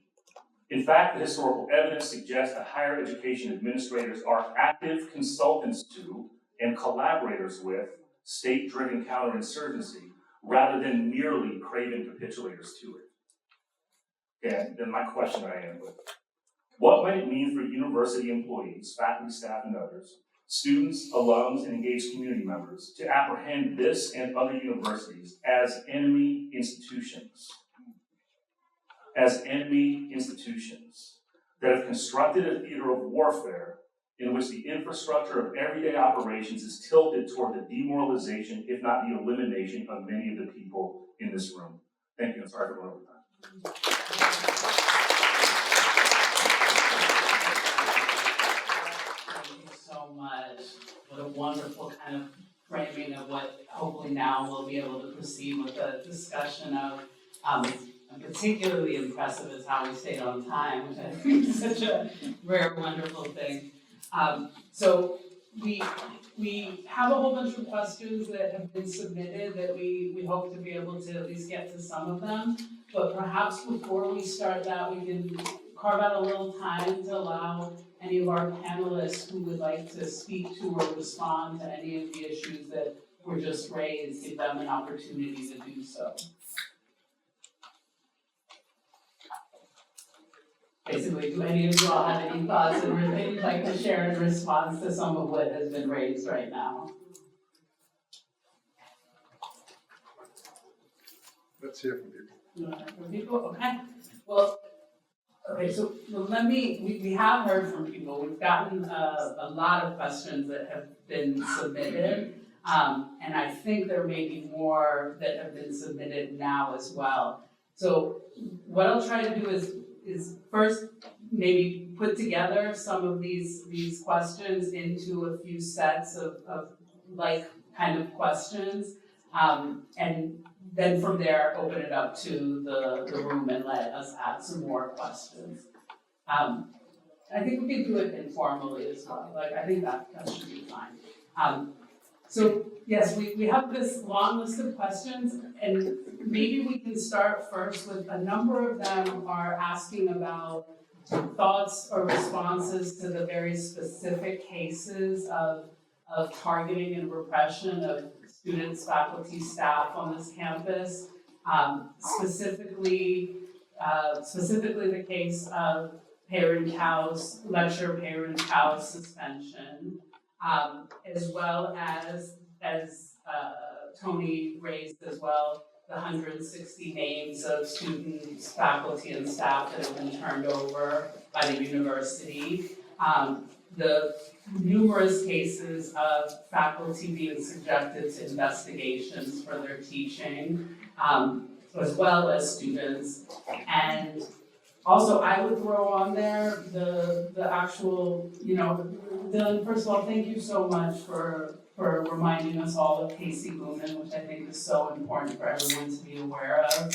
In fact, the historical evidence suggests that higher education administrators are active consultants to and collaborators with state-driven counterinsurgency rather than merely craven capitulators to it. And then my question I end with, what might it mean for university employees, faculty, staff, and others, students, alums, and engaged community members to apprehend this and other universities as enemy institutions? As enemy institutions that have constructed a theater of warfare in which the infrastructure of everyday operations is tilted toward the demoralization, if not the elimination, of many of the people in this room. Thank you, and sorry for going over time. Thank you so much. What a wonderful kind of framing of what hopefully now we'll be able to proceed with a discussion of. And particularly impressive is how we stayed on time, which I think is such a rare, wonderful thing. So we have a whole bunch of questions that have been submitted that we hope to be able to at least get to some of them. But perhaps before we start that, we can carve out a little time to allow any of our panelists who would like to speak to or respond to any of the issues that were just raised, give them an opportunity to do so. Basically, do any of you all have any thoughts that you'd like to share in response to some of what has been raised right now? Let's hear from people. You want to hear from people? Okay. Well, so we have heard from people. We've gotten a lot of questions that have been submitted. And I think there may be more that have been submitted now as well. So what I'll try to do is first maybe put together some of these questions into a few sets of like kind of questions, and then from there open it up to the room and let us add some more questions. I think we can do it informally as well. Like I think that should be fine. So yes, we have this long list of questions, and maybe we can start first with a number of them are asking about thoughts or responses to the very specific cases of targeting and repression of students, faculty, staff on this campus. Specifically the case of lecturer Perrin Cow's suspension. As well as Tony raised as well, the 160 names of students, faculty, and staff that have been turned over by the university. The numerous cases of faculty being subjected to investigations for their teaching, as well as students. And also, I would throw on there the actual, Dylan, first of all, thank you so much for reminding us all of Casey Booman, which I think is so important for everyone to be aware of.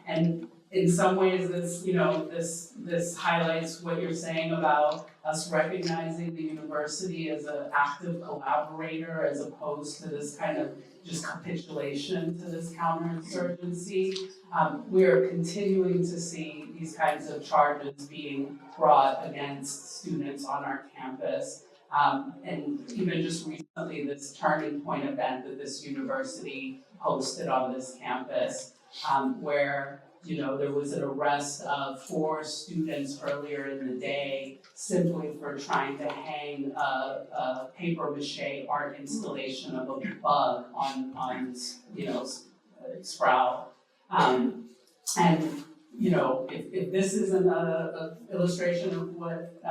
And in some ways, this highlights what you're saying about us recognizing the university as an active collaborator as opposed to this kind of just capitulation to this counterinsurgency. We are continuing to see these kinds of charges being brought against students on our campus. And even just recently, this turning point event that this university hosted on this campus, where there was an arrest of 4 students earlier in the day simply for trying to hang a paper mache art installation of a bug on Sprout. And if this isn't a illustration of what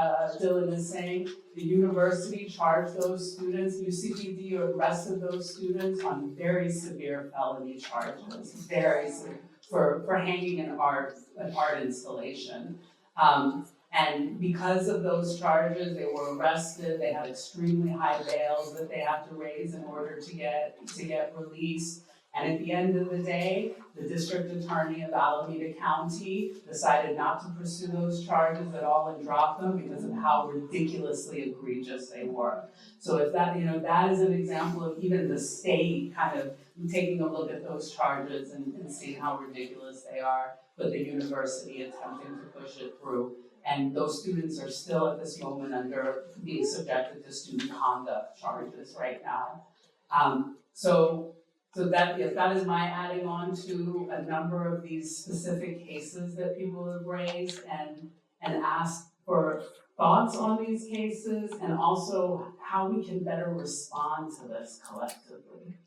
Dylan is saying, the university charged those students, UCPD arrested those students on very severe felony charges, very severe, for hanging an art installation. And because of those charges, they were arrested, they had extremely high bails that they had to raise in order to get released. And at the end of the day, the district attorney of Alameda County decided not to pursue those charges at all and drop them because of how ridiculously egregious they were. So if that is an example of even the state kind of taking a look at those charges and seeing how ridiculous they are, but the university attempting to push it through. And those students are still at this moment under being subjected to student conduct charges right now. So that is my adding on to a number of these specific cases that people have raised and asked for thoughts on these cases and also how we can better respond to this collectively.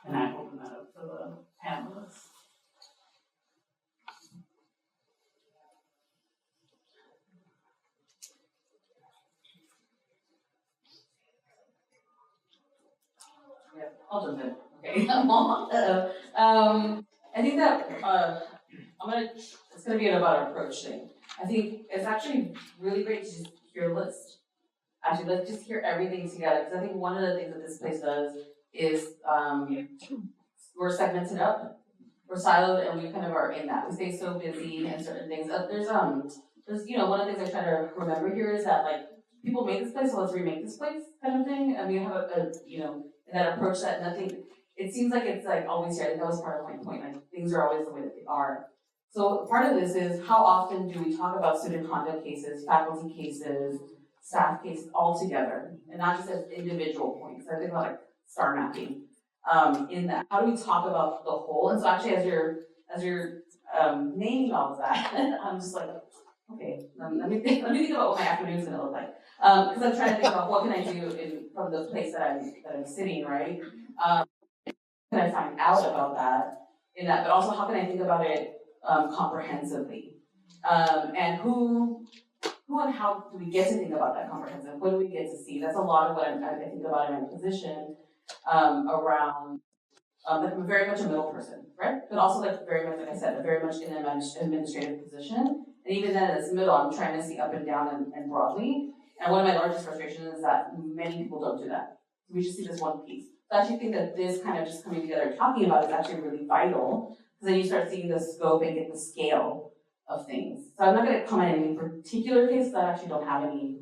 And I open that up for the panelists. Yeah, I'll jump in. Okay. I think that it's gonna be about our approach thing. I think it's actually really great to just hear a list. Actually, let's just hear everything together, because I think one of the things that this place does is we're segmented up, we're siloed, and we kind of are in that. We stay so busy and certain things. There's one of the things I try to remember here is that like people made this place, so let's remake this place kind of thing. And we have that approach that nothing. It seems like it's like always here. I think that was part of my point. Like things are always the way that they are. So part of this is how often do we talk about student conduct cases, faculty cases, staff cases all together, and not just as individual points. I think about like star mapping. In that, how do we talk about the whole? And so actually, as you're naming all of that, I'm just like, okay, let me think about what my afternoon's gonna look like. Because I'm trying to think about what can I do from the place that I'm sitting, right? Can I find out about that in that, but also how can I think about it comprehensively? And who and how do we get to think about that comprehensive? What do we get to see? That's a lot of what I think about in my position around. Like I'm very much a middle person, right? But also like very much, like I said, very much in an administrative position. And even then, in this middle, I'm trying to see up and down and broadly. And one of my largest frustrations is that many people don't do that. We just see this one piece. So I actually think that this kind of just coming together and talking about it is actually really vital, because then you start seeing the scope and get the scale of things. So I'm not going to comment on any particular case, because I actually don't have any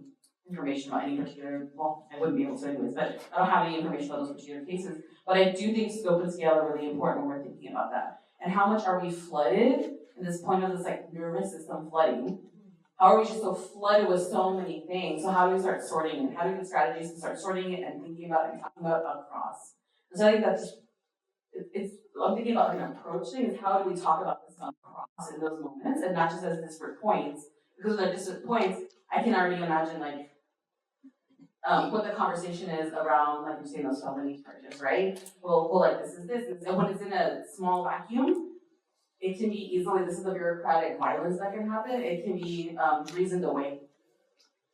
information about any particular, well, I wouldn't be able to anyways, but I don't have any information about those particular cases. But I do think scope and scale are really important when we're thinking about that. And how much are we flooded in this point of this like nervous system flooding? How are we just so flooded with so many things? So how do we start sorting it? How do we get strategies to start sorting it and thinking about it and talking about it across? And so I think that's, I'm thinking about like an approach thing is how do we talk about this across in those moments and not just as disparate points, because when they're disparate points, I can already imagine like what the conversation is around, like you're saying, those felony charges, right? Well, like this is this, and when it's in a small vacuum, it can be easily, this is the bureaucratic violence that can happen, it can be reasoned away.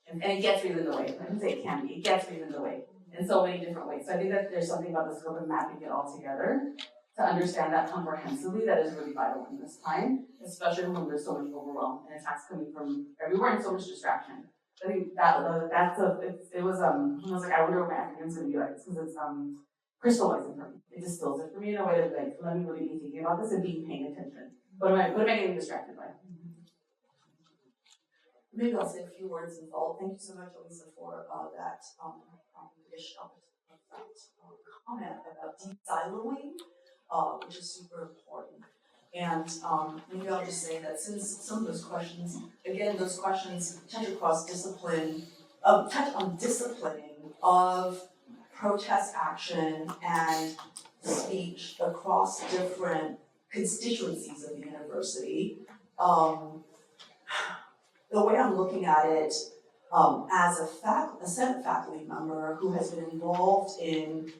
And it gets reasoned away. I can say it can be, it gets reasoned away in so many different ways. So I think that there's something about the scope of mapping it all together to understand that comprehensively that is really vital in this time, especially when there's so much overwhelm and attacks coming from everywhere and so much distraction. I think it was I was like, I wonder what my afternoon's gonna be like, because it's crystallizing for me. It distills it for me in a way that like, let me really be thinking about this and be paying attention. What am I getting distracted by? Maybe I'll say a few words in follow. Thank you so much, Elisa, for that additional comment about de-siloing, which is super important. And maybe I'll just say that since some of those questions, again, those questions touch across discipline, touch on disciplining of protest action and speech across different constituencies of the university. The way I'm looking at it, as a Senate faculty member who has been involved in,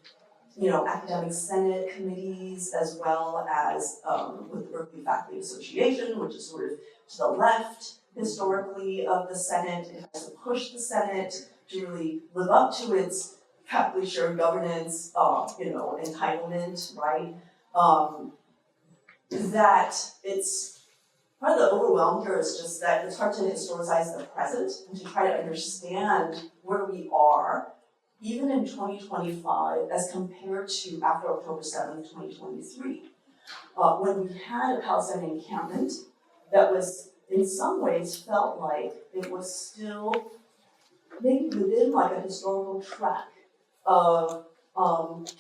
academic senate committees as well as with the Berkeley Faculty Association, which is sort of to the left historically of the Senate. It has to push the Senate to really live up to its faculty shared governance, entitlement, right? That it's part of the overwhelm here is just that it's hard to historicize the present and to try to understand where we are, even in 2025, as compared to after October 7th, 2023, when we had a Palestinian encampment that was, in some ways, felt like it was still maybe within like a historical track of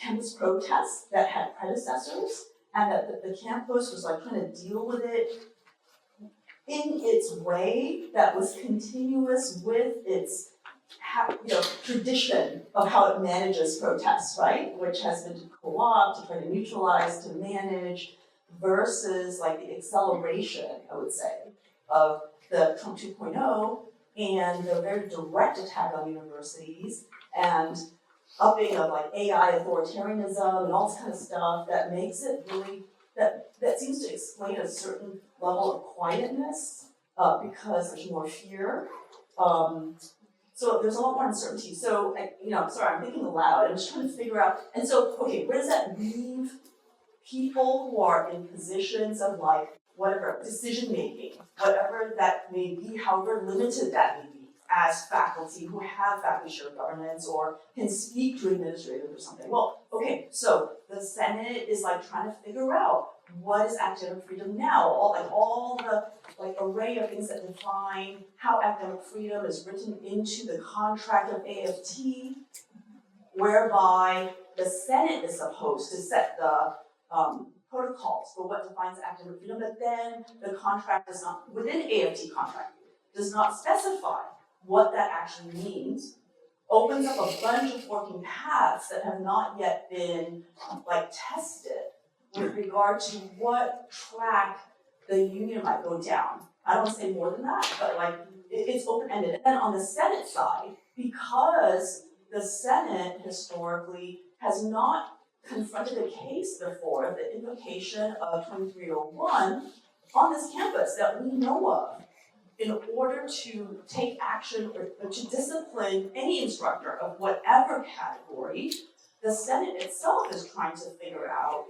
campus protests that had predecessors, and that the campus was like trying to deal with it in its way that was continuous with its tradition of how it manages protests, right? Which has been to co-opt, to try to neutralize, to manage, versus like the acceleration, I would say, of the Trump 2.0 and the very direct attack on universities and upping of like AI authoritarianism and all this kind of stuff that makes it really, that seems to explain a certain level of quietness because there's more fear. So there's a lot more uncertainty. So, sorry, I'm thinking aloud. I'm just trying to figure out, and so, okay, where does that leave people who are in positions of like, whatever, decision making, whatever that may be, however limited that may be, as faculty who have faculty shared governance or can speak to administrators or something. Well, okay, so the Senate is like trying to figure out what is academic freedom now, all the array of things that define how academic freedom is written into the contract of AFT, whereby the Senate is supposed to set the protocols for what defines academic freedom, but then the contract does not, within AFT contract, does not specify what that actually means, opens up a bunch of working paths that have not yet been tested with regard to what track the union might go down. I don't want to say more than that, but it's open-ended. And then on the Senate side, because the Senate historically has not confronted a case before, the invocation of 2301 on this campus that we know of, in order to take action or to discipline any instructor of whatever category, the Senate itself is trying to figure out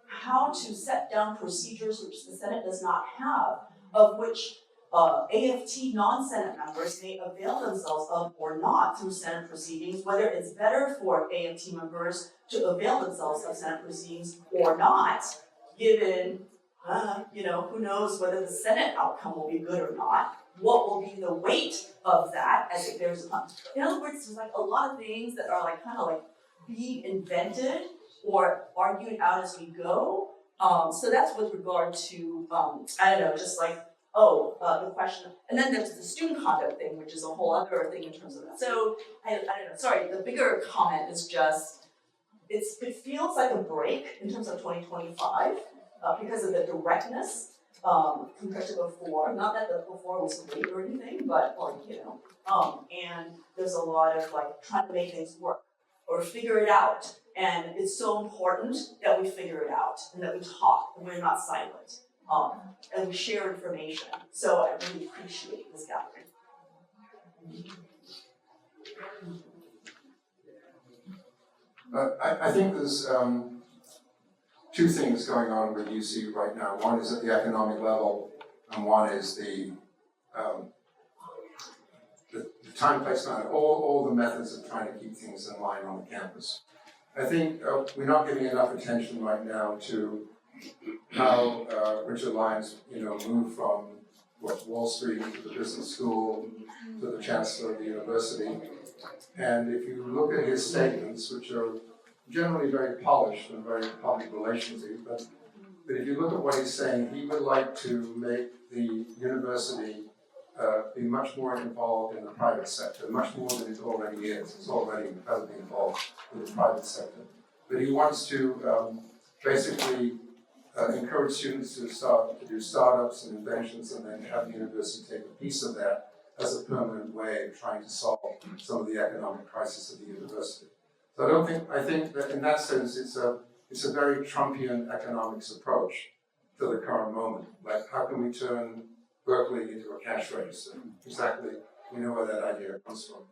how to set down procedures which the Senate does not have, of which AFT non-Senate members may avail themselves of or not through Senate proceedings, whether it's better for AFT members to avail themselves of Senate proceedings or not, given, who knows whether the Senate outcome will be good or not, what will be the weight of that as it bears upon. In other words, there's a lot of things that are being invented or argued out as we go. So that's with regard to, the question, and then there's the student conduct thing, which is a whole other thing in terms of that. So, I don't know, sorry, the bigger comment is just, it feels like a break in terms of 2025 because of the directness compared to before. Not that the before was great or anything, but and there's a lot of trying to make things work or figure it out. And it's so important that we figure it out and that we talk and we're not silent. And we share information. So I really appreciate this gathering. I think there's two things going on with UC right now. One is at the economic level, and one is the time, place, manner, all the methods of trying to keep things in line on the campus. I think we're not giving enough attention right now to how Richard Lyons, moved from Wall Street to the business school to the chancellor of the university. And if you look at his statements, which are generally very polished and very public relations-y, but if you look at what he's saying, he would like to make the university be much more involved in the private sector, much more than it already is. It's already incredibly involved with the private sector. But he wants to basically encourage students to start to do startups and inventions, and then have the university take a piece of that as a permanent way of trying to solve some of the economic crisis of the university. So I think that in that sense it's a very Trumpian economics approach to the current moment. Like, how can we turn Berkeley into a cash register? Exactly, we know where that idea comes from.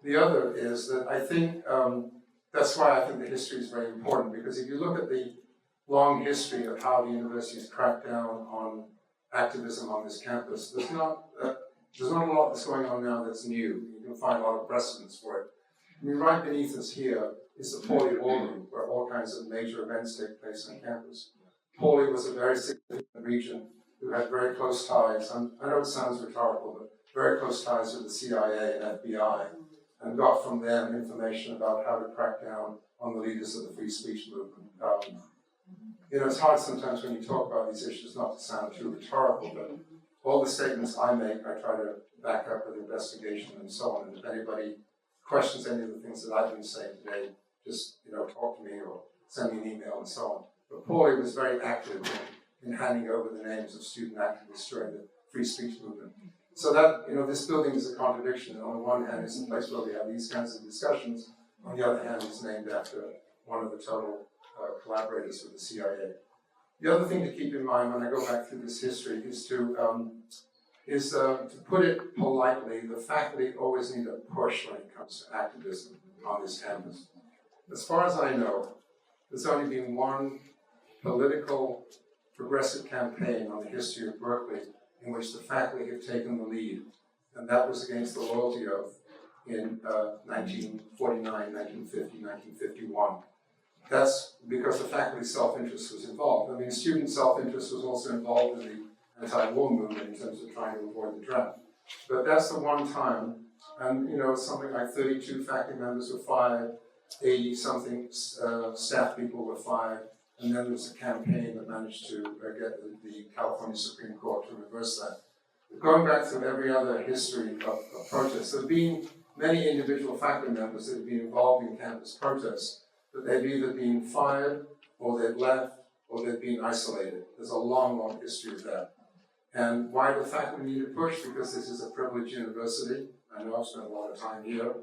The other is that I think, that's why I think the history is very important, because if you look at the long history of how the university has cracked down on activism on this campus, there's not a lot that's going on now that's new. You can find a lot of precedents for it. I mean, right beneath us here is the Pauly Ballroom, where all kinds of major events take place on campus. Pauly was a very significant region who had very close ties, and I know it sounds rhetorical, but very close ties with the CIA and FBI, and got from them information about how to crack down on the leaders of the free speech movement. It's hard sometimes when you talk about these issues not to sound too rhetorical, but all the statements I make, I try to back up with investigation and so on. And if anybody questions any of the things that I've been saying today, just talk to me or send me an email and so on. But Pauly was very active in handing over the names of student activists during the free speech movement. So that, this building is a contradiction. On the one hand, it's a place where we have these kinds of discussions. On the other hand, it's named after one of the total collaborators with the CIA. The other thing to keep in mind when I go back through this history is to put it politely, the faculty always need a push when it comes to activism on this campus. As far as I know, there's only been one political progressive campaign on the history of Berkeley in which the faculty have taken the lead, and that was against the loyalty oath in 1949, 1950, 1951. That's because the faculty self-interest was involved. I mean, student self-interest was also involved in the anti-war movement in terms of trying to avoid the draft. But that's the one time, and something like 32 faculty members were fired, 80-something staff people were fired, and then there was a campaign that managed to get the California Supreme Court to reverse that. But going back through every other history of protests, there have been many individual faculty members that have been involved in campus protests, but they've either been fired, or they've left, or they've been isolated. There's a long, long history of that. And why do the faculty need a push? Because this is a privileged university. I know I've spent a lot of time here.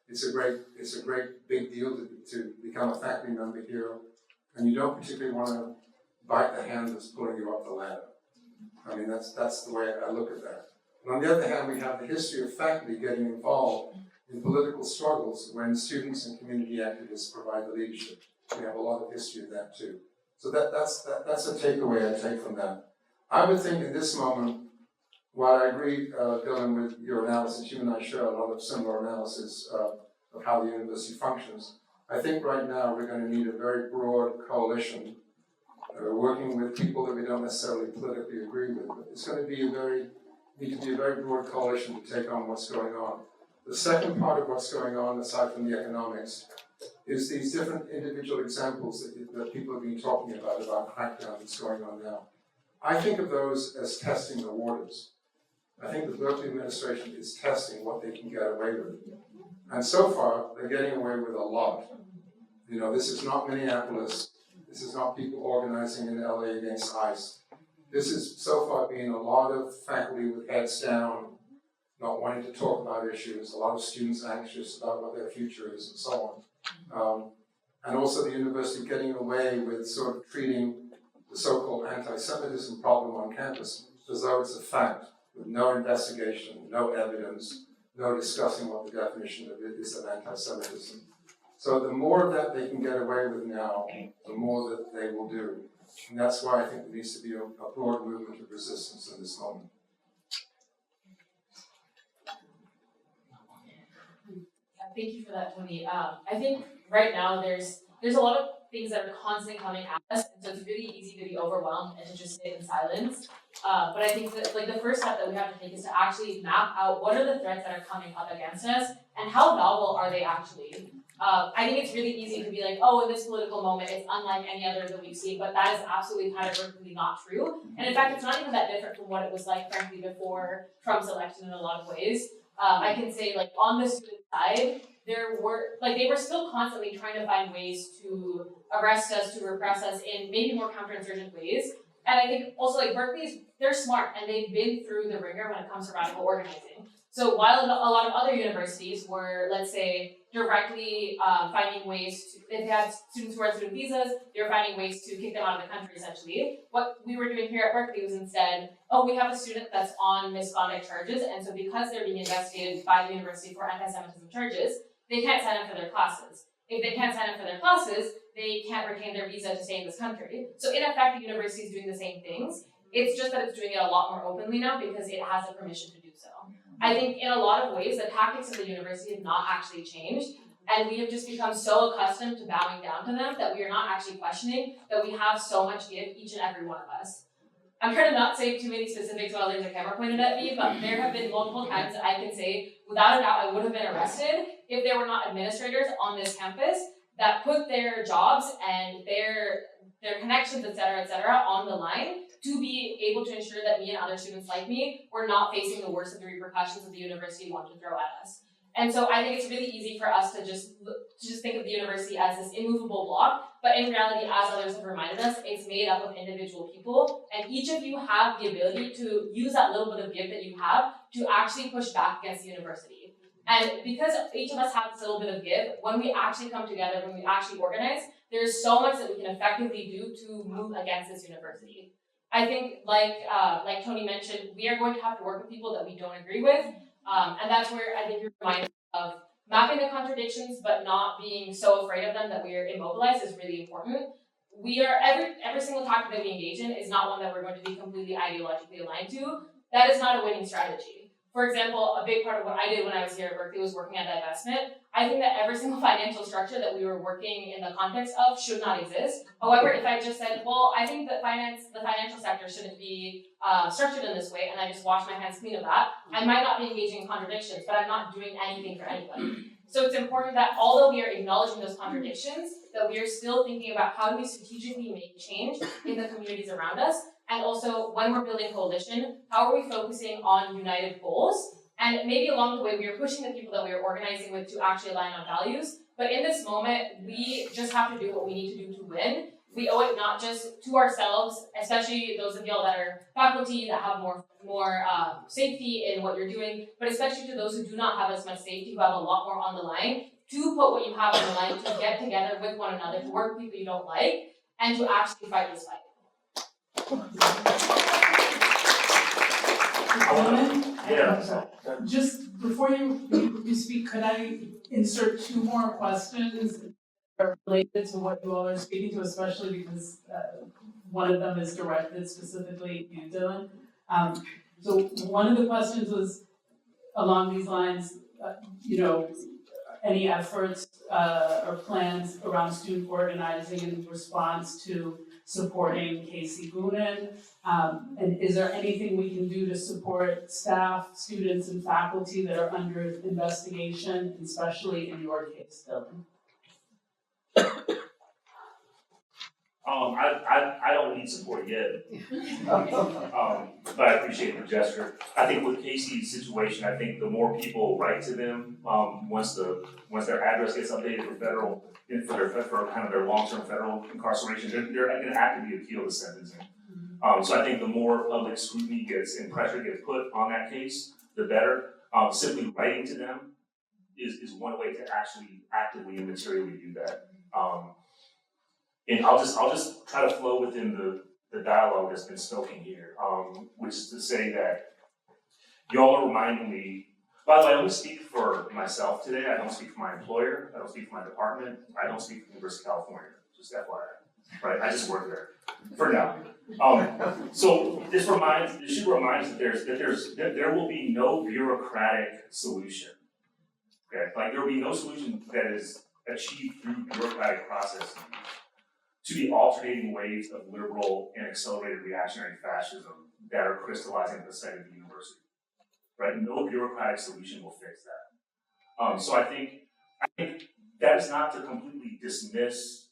It's a great big deal to become a faculty member here, and you don't particularly want to bite the hand that's pulling you up the ladder. I mean, that's the way I look at that. And on the other hand, we have the history of faculty getting involved in political struggles when students and community activists provide the leadership. We have a lot of history of that too. So that's a takeaway I take from that. I would think in this moment, while I agree, Dylan, with your analysis, you and I share a lot of similar analysis of how the university functions. I think right now we're going to need a very broad coalition, working with people that we don't necessarily politically agree with. But it's going to be need to be a very broad coalition to take on what's going on. The second part of what's going on, aside from the economics, is these different individual examples that people have been talking about crackdown that's going on now. I think of those as testing the waters. I think the Berkeley administration is testing what they can get away with. And so far, they're getting away with a lot. This is not Minneapolis. This is not people organizing in LA against ICE. This is so far been a lot of faculty with heads down, not wanting to talk about issues, a lot of students anxious about what their future is and so on. And also the university getting away with sort of treating the so-called anti-Semitism problem on campus as though it's a fact, with no investigation, no evidence, no discussing what the definition of it is of anti-Semitism. So the more of that they can get away with now, the more that they will do. And that's why I think there needs to be a broad movement of resistance in this moment. Thank you for that, Tony. I think right now there's a lot of things that are constantly coming at us, and so it's really easy to be overwhelmed and to just sit in silence. But I think that the first step that we have to take is to actually map out what are the threats that are coming up against us and how novel are they actually. I think it's really easy to be like, oh, in this political moment, it's unlike any other that we've seen, but that is absolutely categorically not true. And in fact, it's not even that different from what it was like, frankly, before Trump's election in a lot of ways. I can say, on the student side, they were still constantly trying to find ways to arrest us, to repress us in maybe more counterinsurgent ways. And I think also like they're smart and they've been through the ringer when it comes to radical organizing. So while a lot of other universities were, let's say, directly finding ways to, if they had students who were on student visas, they were finding ways to kick them out of the country essentially. What we were doing here at Berkeley was instead, we have a student that's on misconduct charges, and so because they're being investigated by the university for anti-Semitism charges, they can't sign up for their classes. If they can't sign up for their classes, they can't retain their visa to stay in this country. So in effect, the university is doing the same things. It's just that it's doing it a lot more openly now because it has the permission to do so. I think in a lot of ways, the tactics of the university have not actually changed, and we have just become so accustomed to bowing down to them that we are not actually questioning that we have so much give, each and every one of us. I'm trying to not say too many specifics while there's a camera pointed at me, but there have been multiple times that I can say, without a doubt, I would have been arrested if there were not administrators on this campus that put their jobs and their connections, et cetera, on the line to be able to ensure that me and other students like me were not facing the worst of the repercussions that the university wanted to throw at us. And so I think it's really easy for us to just think of the university as this immovable block, but in reality, as others have reminded us, it's made up of individual people, and each of you have the ability to use that little bit of give that you have to actually push back against the university. And because each of us have this little bit of give, when we actually come together, when we actually organize, there's so much that we can effectively do to move against this university. I think, like Tony mentioned, we are going to have to work with people that we don't agree with, and that's where I think you're reminded of mapping the contradictions, but not being so afraid of them that we are immobilized is really important. We are every single tactic that we engage in is not one that we're going to be completely ideologically aligned to. That is not a winning strategy. For example, a big part of what I did when I was here at Berkeley was working on divestment. I think that every single financial structure that we were working in the context of should not exist. However, if I just said, well, I think that the financial sector shouldn't be structured in this way, and I just wash my hands clean of that, I might not be engaging in contradictions, but I'm not doing anything for anybody. So it's important that although we are acknowledging those contradictions, that we are still thinking about how do we strategically make change in the communities around us. And also, when we're building coalition, how are we focusing on united goals? And maybe along the way, we are pushing the people that we are organizing with to actually align on values. But in this moment, we just have to do what we need to do to win. We owe it not just to ourselves, especially those of y'all that are faculty that have more safety in what you're doing, but especially to those who do not have as much safety, who have a lot more on the line, to put what you have on the line, to get together with one another, to work with people you don't like, and to actually fight this fight. Yeah. Just before you speak, could I insert two more questions that are related to what you all are speaking to, especially because one of them is directed specifically at you, Dylan. So one of the questions was along these lines, any efforts or plans around student organizing in response to supporting Casey Goonan? And is there anything we can do to support staff, students, and faculty that are under investigation, especially in your case, Dylan? I don't need support yet. But I appreciate the gesture. I think with Casey's situation, I think the more people write to them, once their address gets updated for kind of their long-term federal incarceration, they're going to actively appeal the sentencing. So I think the more public scrutiny gets and pressure gets put on that case, the better. Simply writing to them is one way to actually actively and materially do that. And I'll just try to flow within the dialogue that's been spoken here, which is to say that y'all are reminding me, by the way, I don't speak for myself today, I don't speak for my employer, I don't speak for my department, I don't speak for the University of California, just FYI, right? I just work there, for now. So this should remind us that there will be no bureaucratic solution, okay? Like there will be no solution that is achieved through bureaucratic processes to the alternating waves of liberal and accelerated reactionary fascism that are crystallizing at the site of the university, right? No bureaucratic solution will fix that. So I think that is not to completely dismiss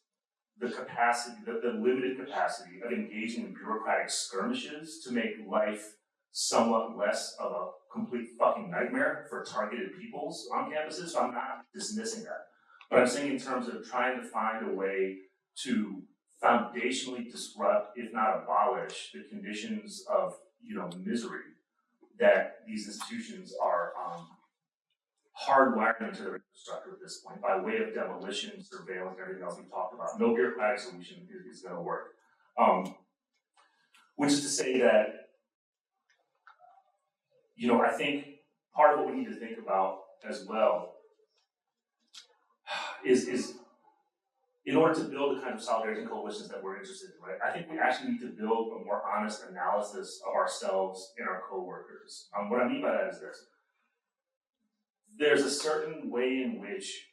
the capacity, the limited capacity of engaging in bureaucratic skirmishes to make life somewhat less of a complete fucking nightmare for targeted peoples on campuses, so I'm not dismissing that. But I'm saying in terms of trying to find a way to foundationally disrupt, if not abolish, the conditions of, misery that these institutions are hardwired into their infrastructure at this point by way of demolition, surveillance, everything else we talked about. No bureaucratic solution is going to work. Which is to say that, I think part of what we need to think about as well is in order to build the kind of solidarity and coalitions that we're interested in, right? I think we actually need to build a more honest analysis of ourselves and our coworkers. What I mean by that is this. There's a certain way in which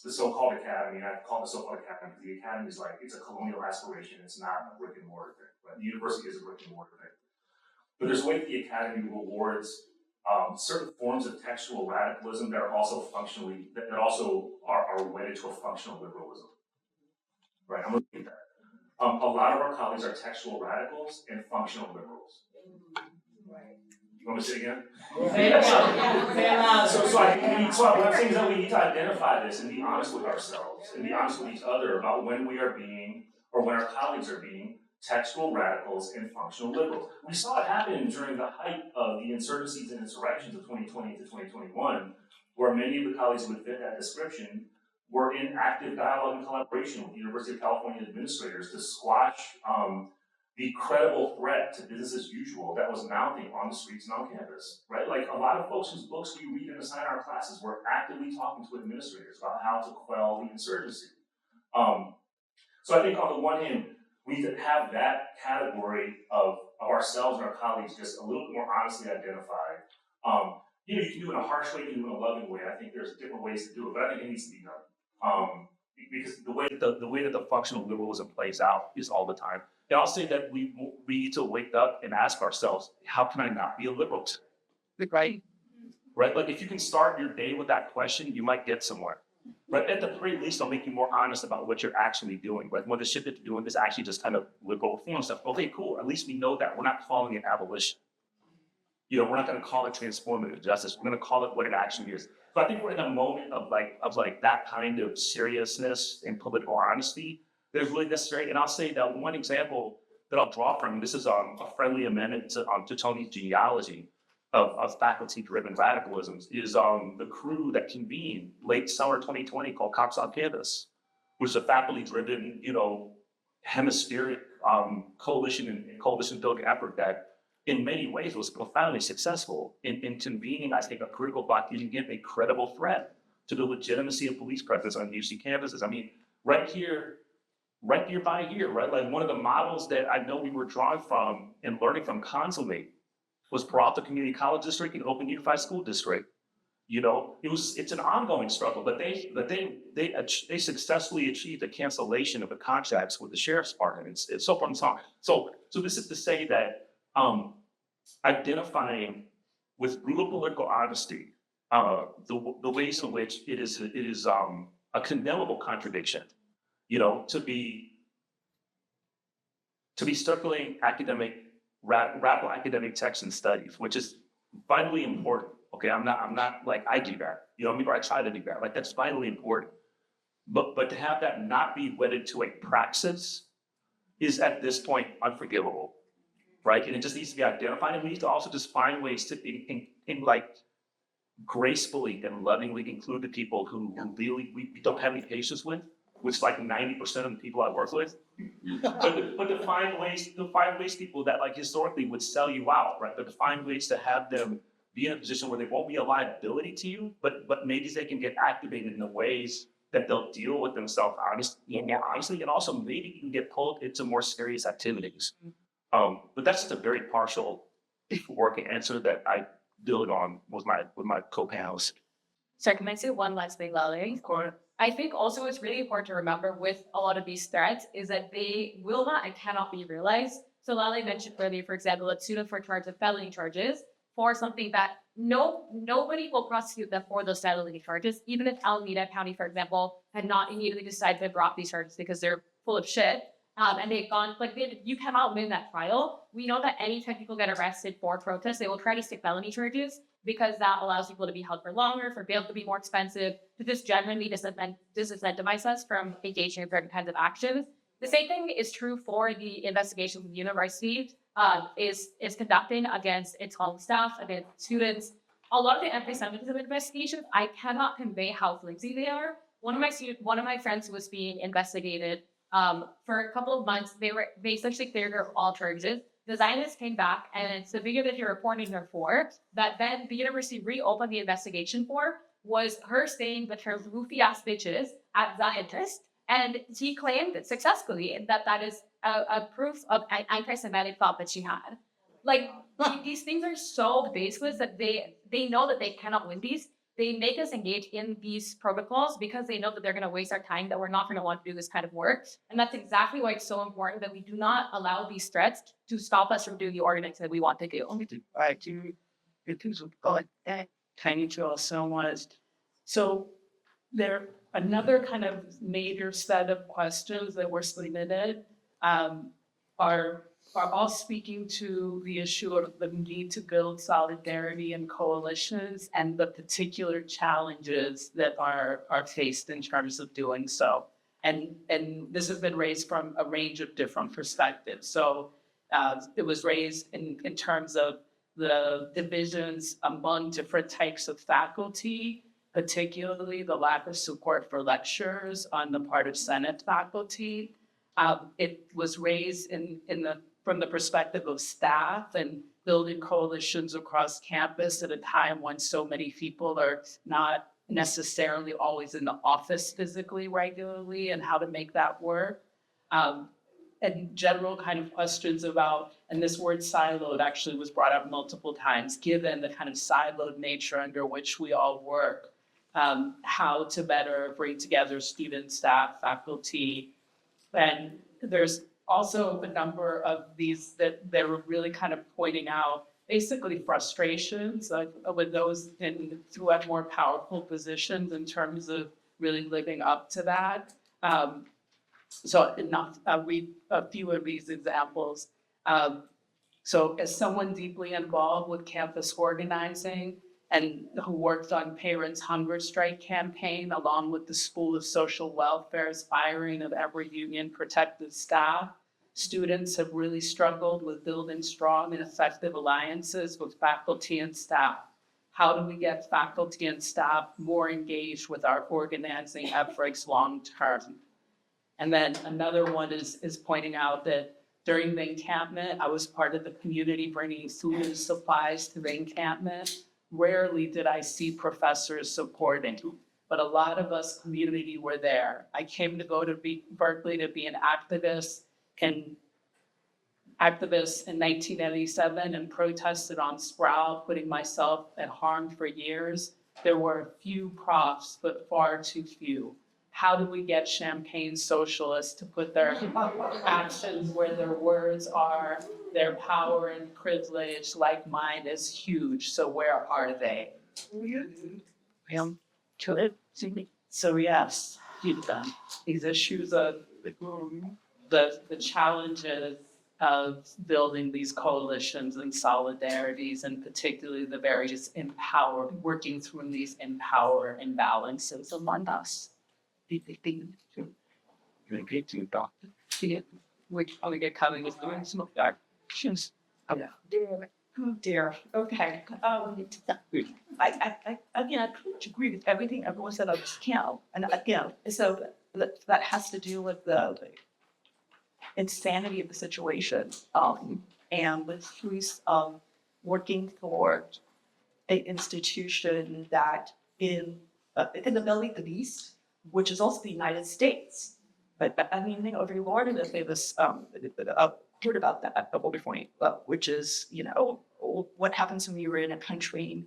the so-called academy, and I call it the so-called academy because the academy is like, it's a colonial aspiration, it's not a brick and mortar thing, right? The university is a brick and mortar thing. But there's a way that the academy rewards certain forms of textual radicalism that are also functionally, that also are wedded to a functional liberalism. Right, I'm looking at that. A lot of our colleagues are textual radicals and functional liberals. Right. You want me to say it again? Say it again. Say it loud. So what I'm saying is that we need to identify this and be honest with ourselves and be honest with each other about when we are being, or when our colleagues are being, textual radicals and functional liberals. We saw it happen during the height of the insurgencies and insurrections of 2020 to 2021, where many of the colleagues who would fit that description were in active dialogue and collaboration with the University of California administrators to squash the credible threat to business as usual that was mounting on the streets and on campus, right? Like a lot of folks whose books we read and assign our classes were actively talking to administrators about how to quell the insurgency. So I think on the one hand, we need to have that category of ourselves and our colleagues just a little bit more honestly identified. You can do it in a harsh way, you can do it in a loving way. I think there's different ways to do it, but I think it needs to be done. Because the way that the functional liberalism plays out is all the time. And I'll say that we need to wake up and ask ourselves, how can I not be a liberal today? Right? Like if you can start your day with that question, you might get somewhere. Right? At the very least, it'll make you more honest about what you're actually doing. Right? When the shit that you're doing is actually just kind of liberal reform stuff. Okay, cool. At least we know that. We're not calling it abolition. We're not going to call it transformative justice. We're going to call it what it actually is. So I think we're in a moment of that kind of seriousness and political honesty that is really necessary. And I'll say that one example that I'll draw from, this is a friendly amendment to Tony's genealogy of faculty-driven radicalisms, is the crew that convened late summer 2020 called Cops on Campus, which is a faculty-driven, hemispheric coalition-building effort that in many ways was profoundly successful in convening, I think, a critical block against a credible threat to the legitimacy of police presence on UC campuses. I mean, right here by here, right? Like one of the models that I know we were drawing from and learning from Consummate was Peralta Community College District and Oakland Unified School District. It's an ongoing struggle, but they successfully achieved a cancellation of the contracts with the sheriff's department. It's so far and so on. So this is to say that identifying with brutal political honesty the ways in which it is a condemnable contradiction, to be circulating radical academic texts and studies, which is vitally important. Okay, I'm not like I do that. Maybe I try to do that. Like that's vitally important. But to have that not be wedded to a praxis is at this point unforgivable. Right, and it just needs to be identified, and we need to also just find ways to, gracefully and lovingly include the people who really we don't have any patience with, which is like 90% of the people I work with. but to find ways people that historically would sell you out, right? But to find ways to have them be in a position where they won't be a liability to you, but maybe they can get activated in the ways that they'll deal with themselves honestly, and also maybe you can get pulled into more serious activities. But that's just a very partial working answer that I build on with my co-panels. Sorry, can I say one last thing, Lale? Of course. I think also it's really important to remember with a lot of these threats is that they will not and cannot be realized. So Lale mentioned earlier, for example, a student for charge of felony charges for something that nobody will prosecute them for those felony charges, even if Alameda County, for example, had not immediately decided to drop these charges because they're full of shit. and they've gone, you cannot win that trial. We know that anytime people get arrested for protests, they will try to stick felony charges because that allows people to be held for longer, for bail to be more expensive, to just generally disincentivize us from engaging in certain kinds of actions. The same thing is true for the investigations the university is conducting against its own staff, against students. A lot of the anti-Semitism investigations, I cannot convey how flimsy they are. One of my friends who was being investigated for a couple of months, they essentially cleared her of all charges. The Zionists came back, and it's the video that you're reporting her for, that then the university reopened the investigation for, was her saying that her goofy ass bitches at Zionists, and she claimed successfully that is a proof of an anti-Semitic thought that she had. These things are so baseless that they know that they cannot win these. They make us engage in these protocols because they know that they're going to waste our time, that we're not going to want to do this kind of work. And that's exactly why it's so important that we do not allow these threats to stop us from doing the organizing that we want to do. I do. It is that tiny to also was. So there another kind of major set of questions that were submitted are all speaking to the issue of the need to build solidarity and coalitions and the particular challenges that are faced in terms of doing so. And this has been raised from a range of different perspectives. So it was raised in terms of the divisions among different types of faculty, particularly the lack of support for lecturers on the part of Senate faculty. It was raised from the perspective of staff and building coalitions across campus at a time when so many people are not necessarily always in the office physically regularly, and how to make that work. And general kind of questions about, and this word siloed actually was brought up multiple times, given the kind of siloed nature under which we all work, how to better bring together students, staff, faculty. And there's also a number of these that were really kind of pointing out basically frustrations with those who have more powerful positions in terms of really living up to that. So I'll read a few of these examples. So as someone deeply involved with campus organizing and who worked on Parents' Hunger Strike campaign, along with the School of Social Welfare's firing of every union protected staff, students have really struggled with building strong and effective alliances with faculty and staff. How do we get faculty and staff more engaged with our organizing efforts long term? And then another one is pointing out that during the encampment, I was part of the community bringing food and supplies to the encampment. Rarely did I see professors supporting, but a lot of us community were there. I came to go to Berkeley to be an activist in 1987 and protested on Sproul, putting myself at harm for years. There were a few profs, but far too few. How do we get Champaign socialists to put their actions where their words are? Their power and privilege, like mine, is huge. So where are they? So yes, these issues of the challenges of building these coalitions and solidarities, and particularly the various working through these power imbalances among us. Which probably get coming with doing some actions. Oh dear. Okay. I again, I pretty much agree with everything everyone said on this count. And again, so that has to do with the insanity of the situation. And with Luis working for an institution that in the Middle East, which is also the United States. But I mean, every Lord and say this, heard about that at one point, which is, what happens when you're in a country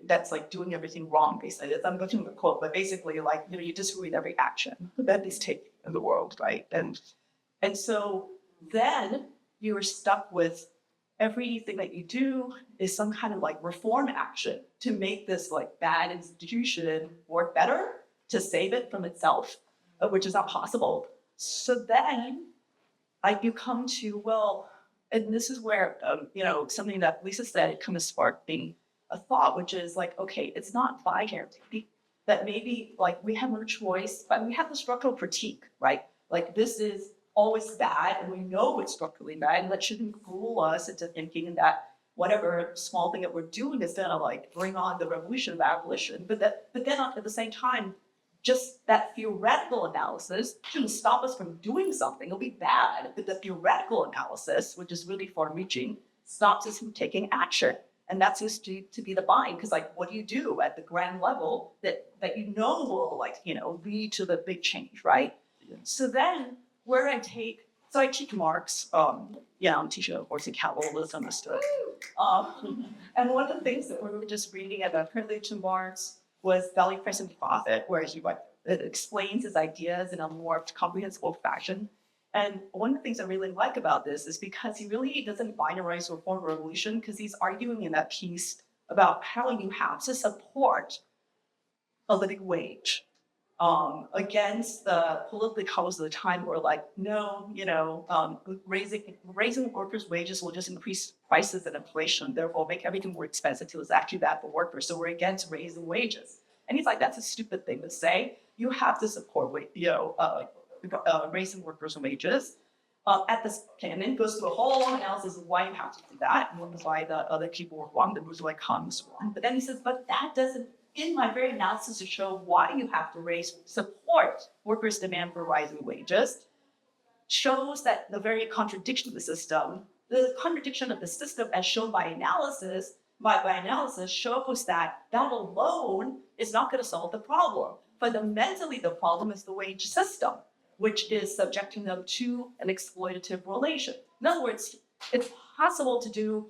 that's like doing everything wrong, basically. I'm going to quote, but basically, you disagree with every action that is taken in the world, right? And so then you are stuck with everything that you do is some kind of reform action to make this bad institution work better, to save it from itself, which is not possible. So then like you come to, well, and this is where, something that Lisa said, it kind of sparked me a thought, which is like, okay, it's not binary. That maybe like we have no choice, but we have the structural critique, right? Like this is always bad and we know it's structurally bad, and that shouldn't fool us into thinking that whatever small thing that we're doing is gonna like bring on the revolution of abolition. But then at the same time, just that theoretical analysis shouldn't stop us from doing something. It'll be bad, but the theoretical analysis, which is really far-reaching, stops us from taking action. And that seems to be the bind, because like, what do you do at the grand level that will lead to the big change, right? Yeah. So then I teach Marx, I'm teaching a course in capitalism, understood. And one of the things that we were just reading about privilege to Marx was value, price, and profit, where it explains his ideas in a more comprehensible fashion. And one of the things I really like about this is because he really doesn't binarize reform or revolution, because he's arguing in that piece about how you have to support a living wage against the political cause of the time, where like, no, raising workers' wages will just increase prices and inflation, therefore make everything more expensive till it's actually bad for workers. So we're against raising wages. And he's like, that's a stupid thing to say. You have to support, raising workers' wages. And then goes through a whole analysis of why you have to do that, and why the other people were wrong, the bourgeois economists were wrong. But then he says, but that doesn't, in my very analysis to show why you have to support workers' demand for rising wages, shows that the very contradiction of the system as shown by analysis, shows that alone is not going to solve the problem. Fundamentally, the problem is the wage system, which is subjecting them to an exploitative relation. In other words, it's possible to do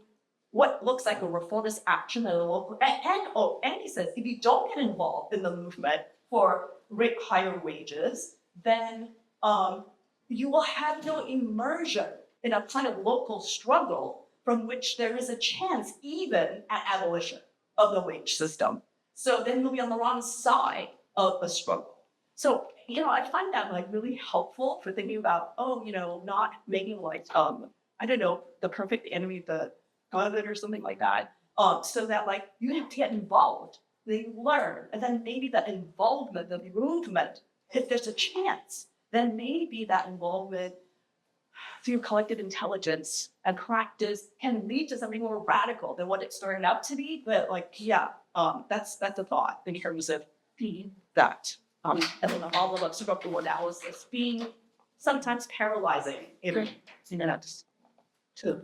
what looks like a reformist action at a local, and he says, if you don't get involved in the movement for higher wages, then you will have no immersion in a kind of local struggle from which there is a chance even at abolition of the wage system. So then you'll be on the wrong side of the struggle. So, I find that like really helpful for thinking about, not making like, the perfect enemy, the God or something like that. So that like, you have to get involved, they learn, and then maybe that involvement, the movement, if there's a chance, then maybe that involvement through collective intelligence and practice can lead to something more radical than what it started out to be. But like, that's a thought in terms of that. And then all of us structural analysis being sometimes paralyzing. So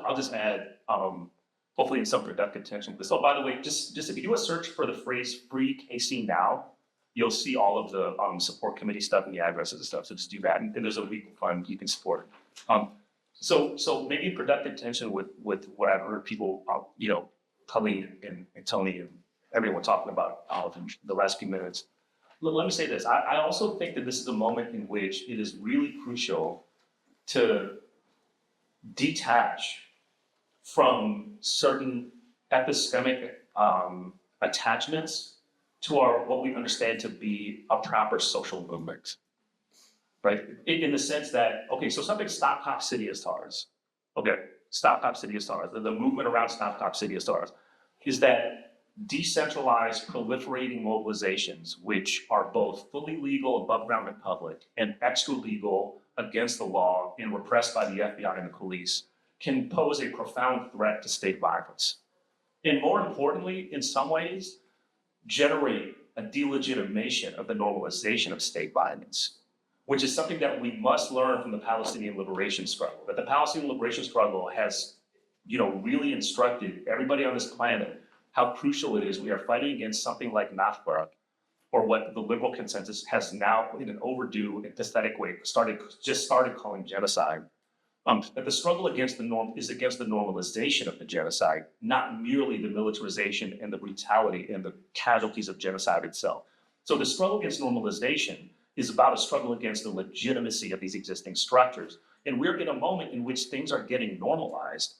I'll just add, hopefully in some productive tension. So by the way, just if you do a search for the phrase free KC now, you'll see all of the support committee stuff and the addresses and stuff. So just do that. And there's a legal fund you can support. So maybe productive tension with what I've heard people, Colleen and Tony and everyone talking about in the last few minutes. Let me say this. I also think that this is a moment in which it is really crucial to detach from certain epistemic attachments to what we understand to be a proper social movement, right? In the sense that, okay, so something Stop Cop City of Stars, Stop Cop City of Stars, the movement around Stop Cop City of Stars is that decentralized proliferating mobilizations, which are both fully legal above ground and public and extra legal against the law and repressed by the FBI and the police, can pose a profound threat to state violence. And more importantly, in some ways, generate a delegitimation of the normalization of state violence, which is something that we must learn from the Palestinian liberation struggle. That the Palestinian liberation struggle has, really instructed everybody on this planet how crucial it is we are fighting against something like Nakba, or what the liberal consensus has now, in an overdue and pathetic way, started calling genocide. That the struggle against the norm is against the normalization of the genocide, not merely the militarization and the brutality and the casualties of genocide itself. So the struggle against normalization is about a struggle against the legitimacy of these existing structures. And we're in a moment in which things are getting normalized.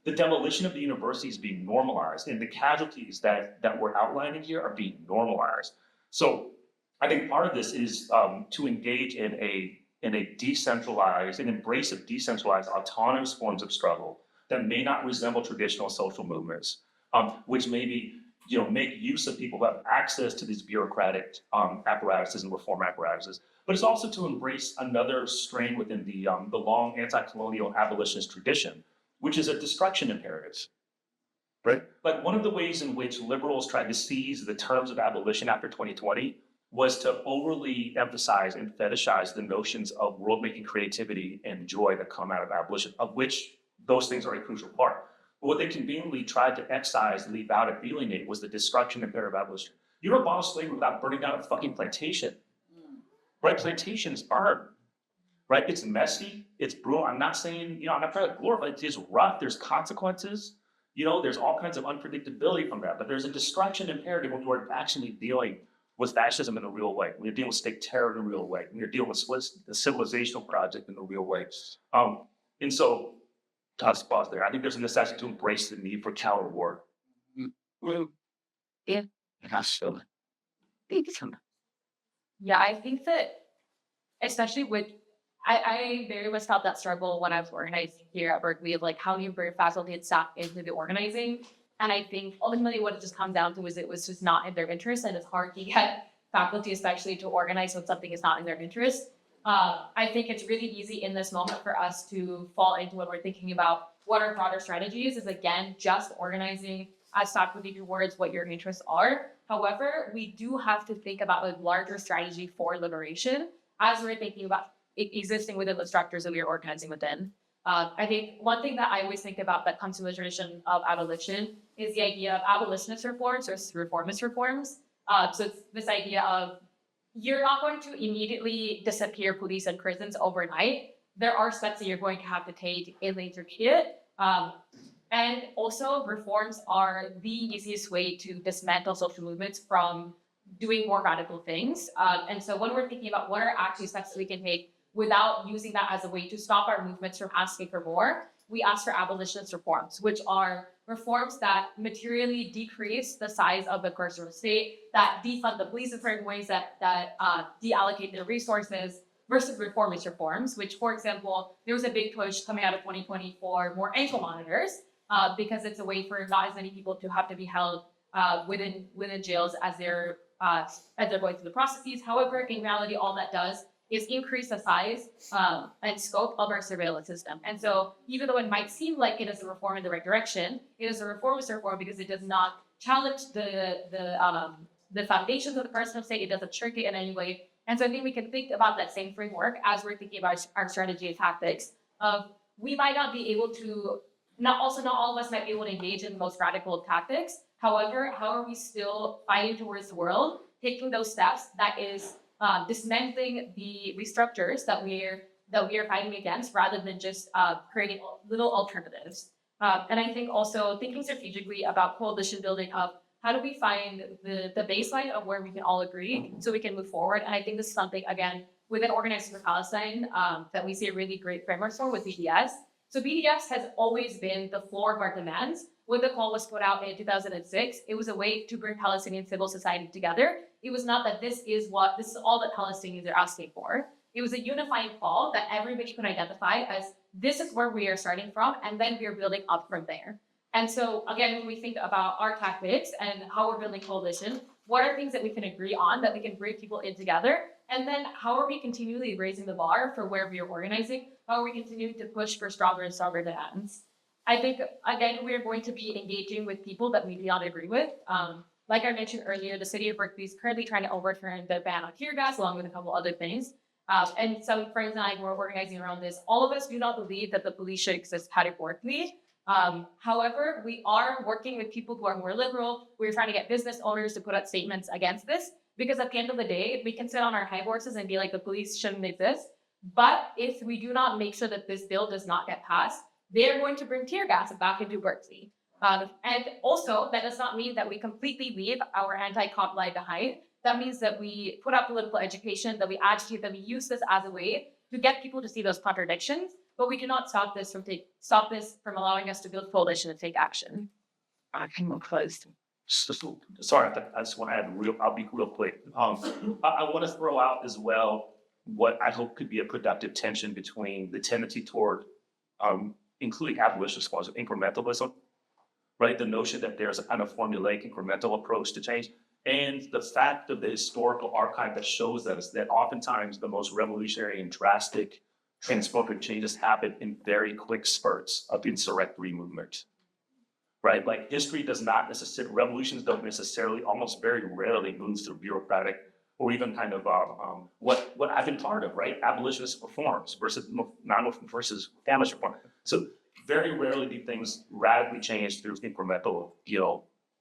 The demolition of the university is being normalized, and the casualties that we're outlining here are being normalized. So I think part of this is to engage in a in a decentralized, an embrace of decentralized, autonomous forms of struggle that may not resemble traditional social movements, which maybe make use of people who have access to these bureaucratic apparatuses and reform apparatuses, but it's also to embrace another strain within the long anti-colonial abolitionist tradition, which is a destruction imperative. Right? Like one of the ways in which liberals tried to seize the terms of abolition after 2020 was to overly emphasize and fetishize the notions of world-making creativity and joy that come out of abolition, of which those things are a crucial part. But what they conveniently tried to excise, leave out, and alienate was the destruction imperative of abolition. You don't abolish slavery without burning down a fucking plantation. Right? Plantations burn. Right? It's messy, it's brutal. I'm not saying, I'm not trying to glorify it. It's rough, there's consequences. There's all kinds of unpredictability from that, but there's a destruction imperative when we're actually dealing with fascism in a real way, when you're dealing with state terror in a real way, when you're dealing with the civilizational project in a real way. And so, I'll just pause there. I think there's a necessity to embrace the need for counter war. Yeah, I think that, especially with, I very much felt that struggle when I was organizing here at Berkeley of like how do you bring faculty and staff into the organizing. And I think ultimately what it just comes down to is it was just not in their interest, and it's hard to get faculty especially to organize when something is not in their interest. I think it's really easy in this moment for us to fall into when we're thinking about what our broader strategies is, again, just organizing as faculty towards what your interests are. However, we do have to think about a larger strategy for liberation as we're thinking about existing within the structures that we are organizing within. I think one thing that I always think about that comes from the tradition of abolition is the idea of abolitionist reforms versus reformist reforms. So it's this idea of you're not going to immediately disappear police and prisons overnight. There are steps that you're going to have to take in the intermediate. And also reforms are the easiest way to dismantle social movements from doing more radical things. And so when we're thinking about what are actually steps we can take without using that as a way to stop our movements from asking for more, we ask for abolitionist reforms, which are reforms that materially decrease the size of the carceral state, that defund the police in certain ways, that deallocate their resources, versus reformist reforms, which, for example, there was a big push coming out of 2020 for more ankle monitors, because it's a way for not as many people to have to be held within jails as they're going through the processes. However, in reality, all that does is increase the size and scope of our surveillance system. And so even though it might seem like it is a reform in the right direction, it is a reformist reform because it does not challenge the foundations of the personal state. It doesn't shrink it in any way. And so I think we can think about that same framework as we're thinking about our strategy and tactics of we might not be able to, not all of us might be able to engage in the most radical tactics. However, how are we still fighting towards the world, taking those steps that is dismantling the restructures that we are fighting against, rather than just creating little alternatives. And I think also thinking strategically about coalition building of how do we find the baseline of where we can all agree so we can move forward. And I think this is something, again, within Organizing for Palestine that we see a really great framework for with BDS. So BDS has always been the floor of our demands. When the call was put out in 2006, it was a way to bring Palestinian civil society together. It was not that this is all that Palestinians are asking for. It was a unifying call that everybody could identify as this is where we are starting from, and then we are building up from there. And so again, when we think about our tactics and how we're building coalition, what are things that we can agree on that we can bring people in together? And then how are we continually raising the bar for where we are organizing? How are we continuing to push for stronger and stronger demands? I think, again, we're going to be engaging with people that we do not agree with. Like I mentioned earlier, the city of Berkeley is currently trying to overturn the ban on tear gas, along with a couple other things. And some friends and I were organizing around this. All of us do not believe that the police should exist categorically. However, we are working with people who are more liberal. We're trying to get business owners to put out statements against this, because at the end of the day, we can sit on our high horses and be like, the police shouldn't exist. But if we do not make sure that this bill does not get passed, they're going to bring tear gas back into Berkeley. And also, that does not mean that we completely leave our anti-cop lie behind. That means that we put out political education, that we agitate, that we use this as a way to get people to see those contradictions, but we cannot stop this from allowing us to build coalition and take action. I can move close. Sorry, I just want to add I'll be real quick. I want to throw out as well what I hope could be a productive tension between the tendency toward including abolitionist forms of incrementalism, right? The notion that there's a kind of formulaic incremental approach to change, and the fact of the historical archive that shows us that oftentimes the most revolutionary and drastic transformative changes happen in very quick spurts of insurrectory movement, right? Like history does not necessarily, revolutions don't necessarily, almost very rarely move through bureaucratic or even kind of what I've been part of, right? Abolitionist reforms versus non-reform versus damage reform. So very rarely do things radically change through incremental,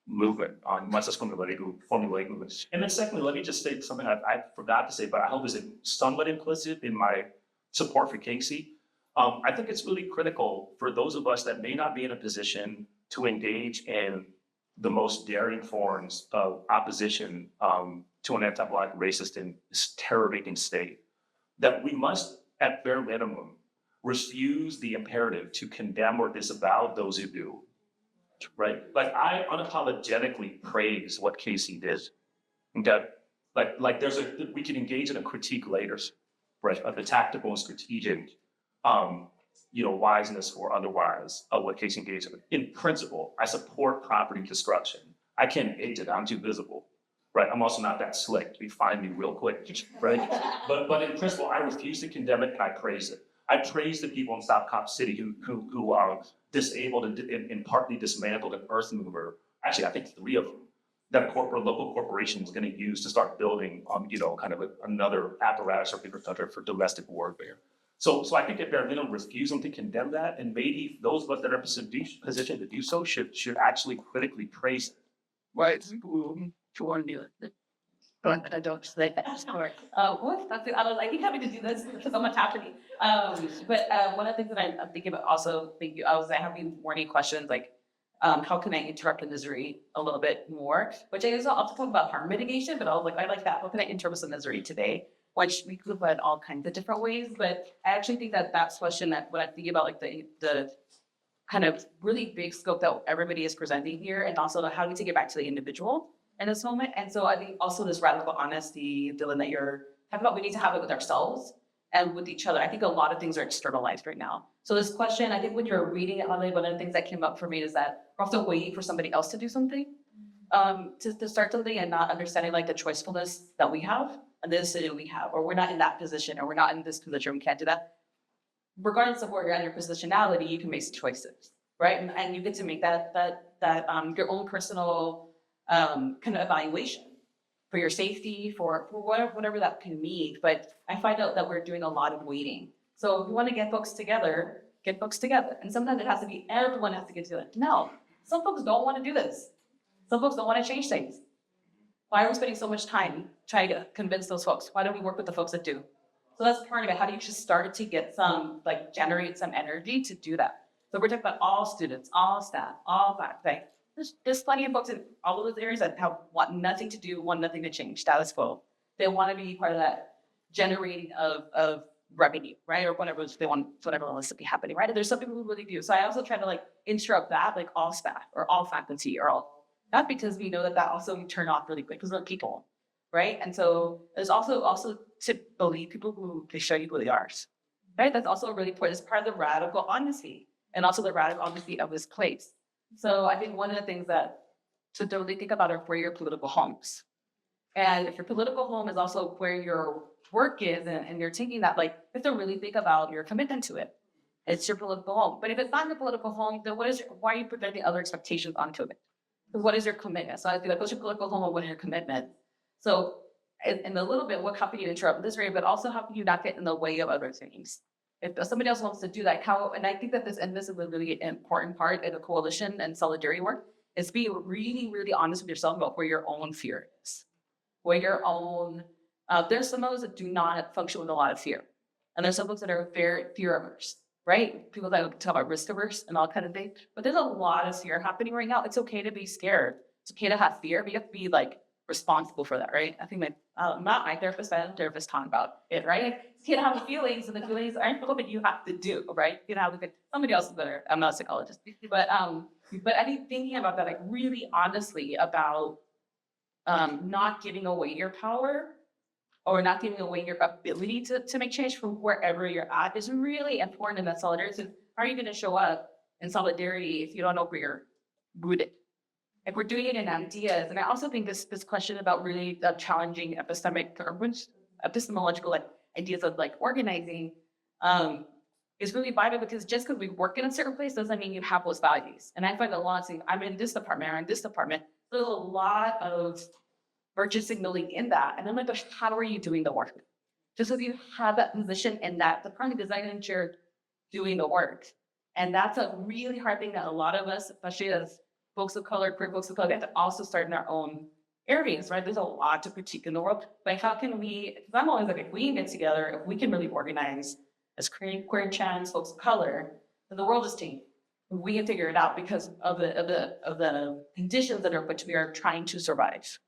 movement on much less formulaic movement. And then secondly, let me just say something I forgot to say, but I hope is somewhat implicit in my support for Casey. I think it's really critical for those of us that may not be in a position to engage in the most daring forms of opposition to an anti-Black, racist, and terror-making state, that we must, at bare minimum, refuse the imperative to condemn or disavow those who do, right? Like, I unapologetically praise what Casey did, okay? Like we can engage in a critique later, right, of the tactical and strategic, wiseness or otherwise of what Casey engaged in. In principle, I support property construction. I can't engage it, I'm too visible, right? I'm also not that slick. You find me real quick, right? But in principle, I refuse to condemn it and I praise it. I praise the people in South Cop City who disabled and partly dismantled an earth mover. Actually, I think 3 of them that local corporation was going to use to start building, kind of another apparatus or infrastructure for domestic warfare. So I think at bare minimum, refusing to condemn that, and maybe those of us that are positioned to do so should actually critically praise it. Right. I don't say that. Sorry. I keep having to do this because so much happening. But one of the things that I'm thinking about also, I have been warning questions like, how can I interrupt the misery a little bit more? Which I also talk about harm mitigation, but I like that. How can I interrupt the misery today? Which we could put all kinds of different ways, but I actually think that that's question that when I think about like the kind of really big scope that everybody is presenting here, and also how do we take it back to the individual in this moment. And so I think also this radical honesty, Dylan, that you're talking about, we need to have it with ourselves and with each other. I think a lot of things are externalized right now. So this question, I think when you're reading it, one of the things that came up for me is that we're often waiting for somebody else to do something, to start something, and not understanding like the choicefulness that we have and the decision we have, or we're not in that position, or we're not in this position, we can't do that. Regardless of where you're at in your positionality, you can make choices, right? And you get to make that your own personal kind of evaluation for your safety, for whatever that can mean. But I find out that we're doing a lot of waiting. So if you want to get folks together, get folks together. And sometimes it has to be everyone has to get together. No, some folks don't want to do this. Some folks don't want to change things. Why are we spending so much time trying to convince those folks? Why don't we work with the folks that do? So that's part of it. How do you just start to get generate some energy to do that? So we're talking about all students, all staff, all faculty. There's plenty of folks in all of those areas that want nothing to do, want nothing to change, status quo. They want to be part of that generating of revenue, right? Or whatever wants to be happening, right? And there's some people who really do. So I also try to interrupt that, like all staff or all faculty or all, not because we know that also we turn off really quick because we're people, right? And so there's also to believe people who they show you who they are, right? That's also really important. It's part of the radical honesty and also the radical honesty of this place. So I think one of the things that to really think about are where your political homes. And if your political home is also where your work is, and you're taking that, you have to really think about your commitment to it. It's your political home. But if it's not your political home, then why are you projecting other expectations onto it? What is your commitment? So I think what's your political home and what is your commitment? So in a little bit, how can you interrupt this area, but also how can you not get in the way of other things? If somebody else wants to do that, and I think that this is a really important part of the coalition and solidarity work, is be really, really honest with yourself about where your own fear is. Where your own, there's some of those that do not function with a lot of fear. And there's some folks that are very fear averse, right? People that talk about risk averse and all kind of things. But there's a lot of fear happening right now. It's okay to be scared. It's okay to have fear, but you have to be responsible for that, right? I think not my therapist, but therapist talking about it, right? You can't have feelings, and the feelings aren't what you have to do, right? You know, somebody else is better. I'm not a psychologist, but I think thinking about that, really honestly about not giving away your power or not giving away your ability to make change from wherever you're at is really important in that solidarity. How are you going to show up in solidarity if you don't know where you're rooted? If we're doing it in ideas, and I also think this question about really challenging epistemological ideas of like organizing is really vital, because just because we work in a certain place doesn't mean you have those values. And I find a lot of I'm in this department or in this department, there's a lot of virtue signaling in that. And I'm like, but how are you doing the work? Just so you have that position in that department does not mean you're doing the work. And that's a really hard thing that a lot of us, especially as folks of color, queer folks of color, we have to also start in our own areas, right? There's a lot to critique in the world, but how can we, because I'm always like, if we get together, if we can really organize as queer, trans folks of color, then the world is changing. We can figure it out because of the conditions that are which we are trying to survive.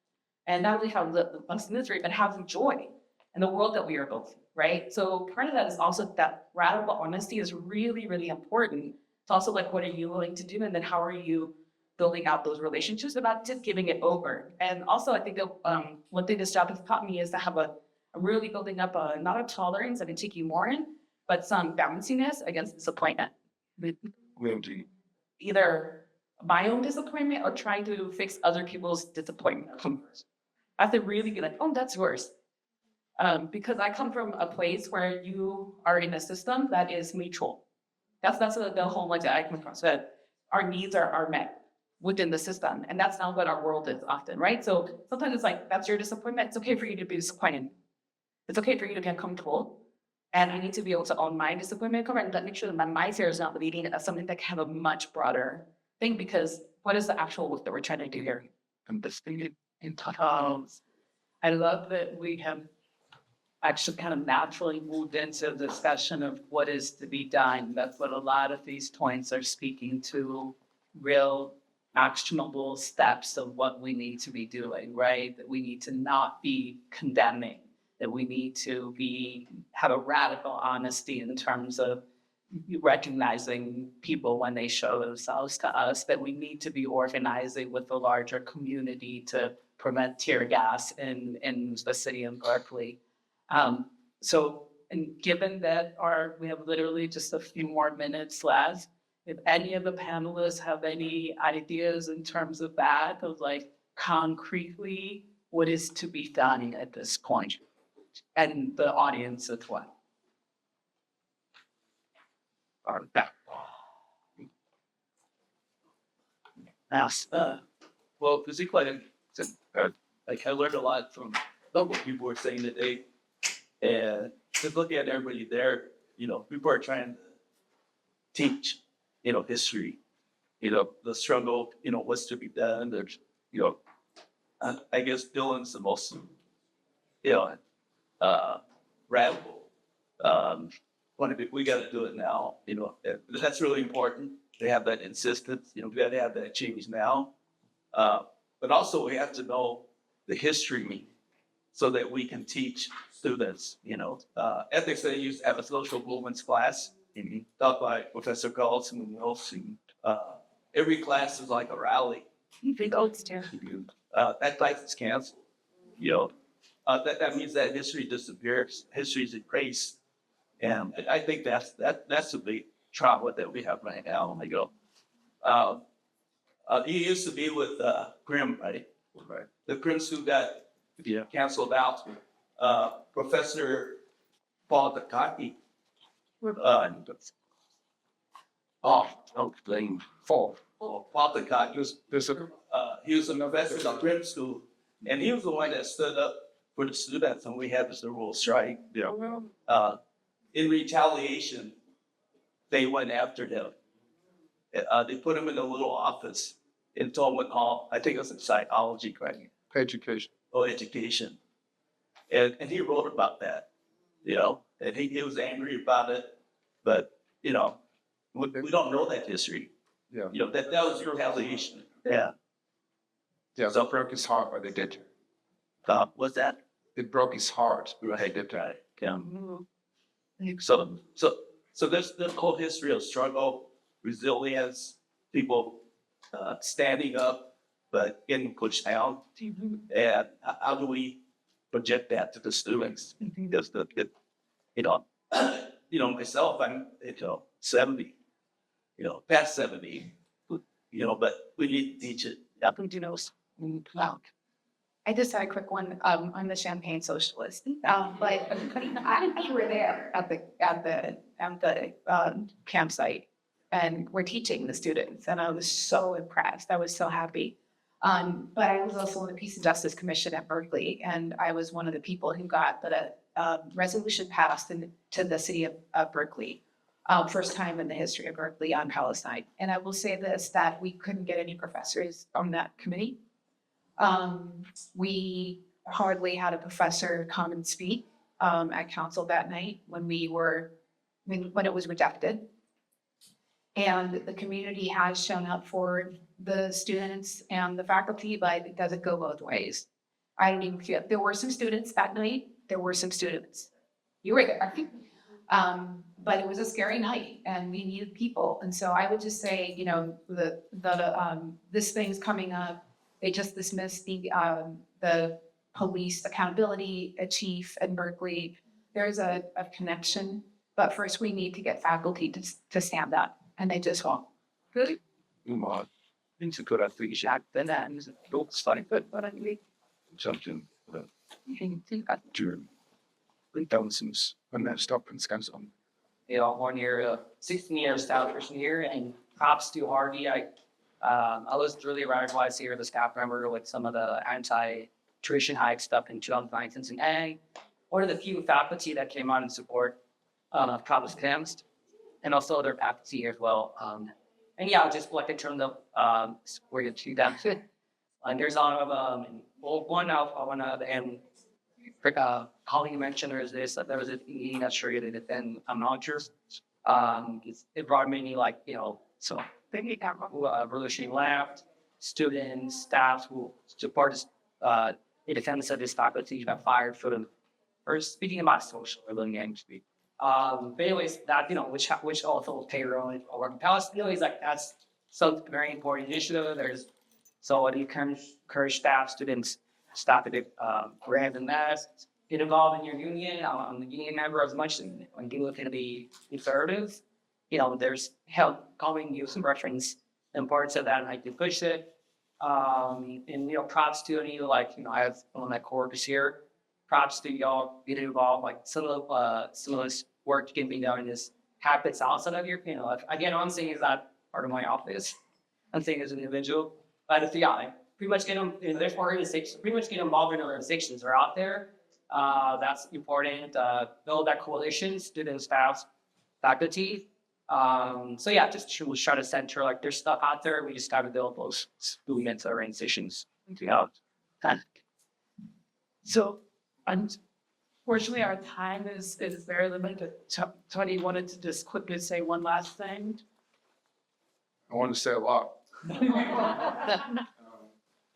And not only have the misery, but have joy in the world that we are building, right? So part of that is also that radical honesty is really, really important. It's also like, what are you willing to do? And then how are you building out those relationships, about just giving it over? And also I think that one thing this job has taught me is to have a really building up not a tolerance that can take you more in, but some balanciness against disappointment. Either my own disappointment or trying to fix other people's disappointment. I have to really be like, oh, that's yours. Because I come from a place where you are in a system that is mutual. That's the whole like that I come across, that our needs are met within the system. And that's not what our world is often, right? So sometimes it's like, that's your disappointment. It's okay for you to be disappointed. It's okay for you to be uncomfortable. And I need to be able to own my disappointment and make sure that my mindset is not leading it as something that can have a much broader thing, because what is the actual work that we're trying to do here? I love that we have actually kind of naturally moved into the discussion of what is to be done. That's what a lot of these points are speaking to, real actionable steps of what we need to be doing, right? That we need to not be condemning, that we need to have a radical honesty in terms of recognizing people when they show themselves to us, that we need to be organizing with the larger community to prevent tear gas in the city of Berkeley. So, and given that we have literally just a few more minutes left, if any of the panelists have any ideas in terms of that, of like concretely what is to be done at this point, and the audience as well. Well, physically, like I learned a lot from what people were saying today, and just looking at everybody there, people are trying to teach, history, the struggle, what's to be done. There's, I guess Dylan's the most, radical. We got to do it now. That's really important. They have that insistence. We got to have that change now. But also we have to know the history so that we can teach students. Ethics they used to have a social movements class taught by Professor Galton and Wilson. Every class is like a rally. That class is canceled. That means that history disappears. History is erased. And I think that's the big trauma that we have right now. He used to be with Grimm, right? Right. The Grimms who got canceled out. Professor Paul Takaki. Paul Takaki he was a professor of Grimm School, and he was the one that stood up for the students when we had the rural strike. Yeah. In retaliation, they went after him. They put him in a little office in Tolman Hall. I think it was in psychology, right? Education. Oh, education. And he wrote about that, and he was angry about it. But, we don't know that history. Yeah. That was retaliation. Yeah. Yeah, so, it broke his heart what they did. What's that? It broke his heart. Right. They did that. Yeah. So there's the whole history of struggle, resilience, people standing up, but getting pushed down. And how do we project that to the students. I think that's you know, myself, I'm, 70, past 70, but we need to teach it. Yeah. Do you know, wow. I just had a quick one. I'm the Champagne Socialist, but you were there at the campsite, and we're teaching the students, and I was so impressed. I was so happy. But I was also on the Peace and Justice Commission at Berkeley, and I was one of the people who got the resolution passed to the city of Berkeley. First time in the history of Berkeley on Palestine. And I will say this, that we couldn't get any professors on that committee. We hardly had a professor come and speak at council that night when it was rejected. And the community has shown up for the students and the faculty, but it doesn't go both ways. I don't even feel, there were some students that night, there were some students. You were there. But it was a scary night and we needed people. And so I would just say, this thing's coming up. They just dismissed the police accountability chief in Berkeley. There's a connection, but first we need to get faculty to stand up, and they just won't. Really? Inte kunna frisläppa den här låtstärken. Something during thousands when that stop and scans on. 1 year, 16 years staff person here, and props to Harvey. I was really radicalized here as a staff member with some of the anti-tuition hike stuff in 2019. And one of the few faculty that came out in support of Props Camps, and also other faculty as well. And yeah, just like in terms of where you see them. And there's a lot of one I want to and colleague mentioned there was a meeting that's sure you did it, and I'm not sure. It brought many so they have revolutionary left students, staff who support the defense of this faculty who got fired for them. Or speaking about social rebellion, speak. But anyways, that which also payroll or working Palestine. Anyways, that's some very important initiative. So I encourage staff, students, staff to grab and mass, get involved in your union. I'm the union member as much when you look at the conservative. There's help calling you some reference and parts of that, and I can push it. And props to any I have on that corpus here. Props to y'all get involved. Some of this work can be done is habits outside of your again, all I'm saying is that part of my office. I'm saying as an individual, but if pretty much get them. There's organizations. Pretty much get involved in organizations that are out there. That's important. Build that coalition, students, staff, faculty. So yeah, just try to center there's stuff out there. We just got to build those movements or organizations. So, unfortunately, our time is very limited. Tony wanted to just quickly say one last thing. I want to say a lot.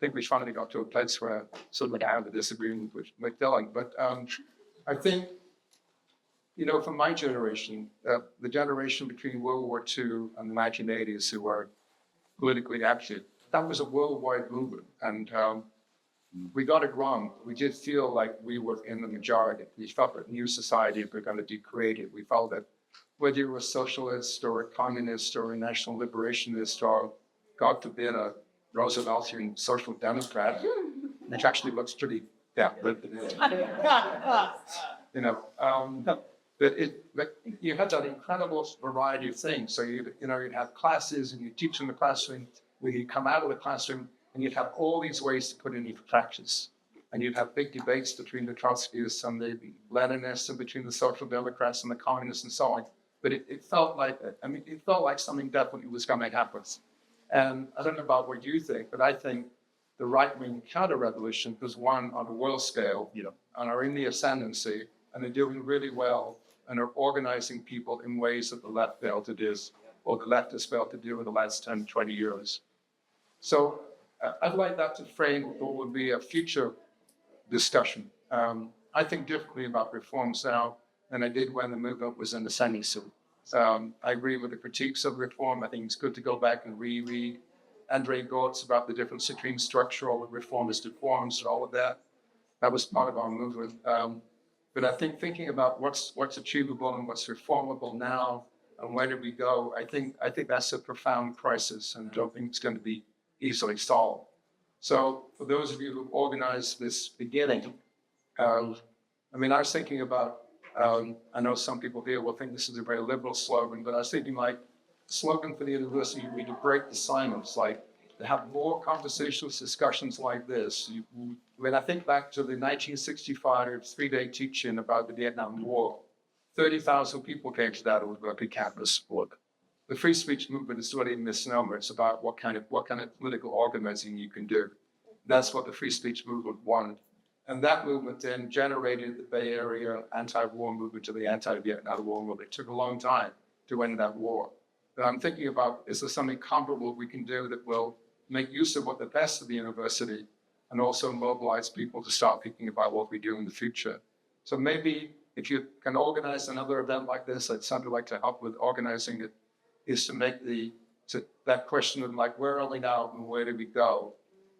I think we finally got to a place where sort of down to disagreement with McDilling. But I think, from my generation, the generation between World War II and the 1980s who were politically active, that was a worldwide movement. And we got it wrong. We did feel like we were in the majority. We felt that new society we're going to be created. We felt that whether you were a socialist or a communist or a national liberationist or, God forbid, a Rooseveltian social democrat, which actually looks pretty good. But you had that incredible variety of things. So you'd have classes and you teach in the classroom. When you come out of the classroom, and you'd have all these ways to put in your practice. And you'd have big debates between the Trotskyists and the Leninists and between the Social Democrats and the Communists and so on. But it felt like something definitely was going to happen. And I don't know about what you think, but I think the right-wing counter-revolution was won on a world scale, and are in the ascendancy, and they're doing really well, and are organizing people in ways that the left failed to do, or the left has failed to do in the last 10, 20 years. So I'd like that to frame what would be a future discussion. I think differently about reforms now than I did when the movement was in the ascendancy. I agree with the critiques of reform. I think it's good to go back and reread Andre Gortz about the difference between structural and reformist reforms and all of that. That was part of our movement. But I think thinking about what's achievable and what's reformable now and where do we go, I think that's a profound crisis and I don't think it's going to be easily solved. So for those of you who organized this beginning, I was thinking about, I know some people here will think this is a very liberal slogan, but I was thinking like the slogan for the university would be to break the silence, like to have more conversational discussions like this. When I think back to the 1965 three-day teach-in about the Vietnam War, 30,000 people came to that Berkeley campus. Look, the free speech movement is really a misnomer. It's about what kind of political organizing you can do. That's what the free speech movement wanted. And that movement then generated the Bay Area anti-war movement to the anti-Vietnam War movement. It took a long time to end that war. But I'm thinking about, is there something comparable we can do that will make use of what the best of the university and also mobilize people to start thinking about what we do in the future. So maybe if you can organize another event like this, I'd certainly like to help with organizing it, is to make that question of like, where are we now and where do we go?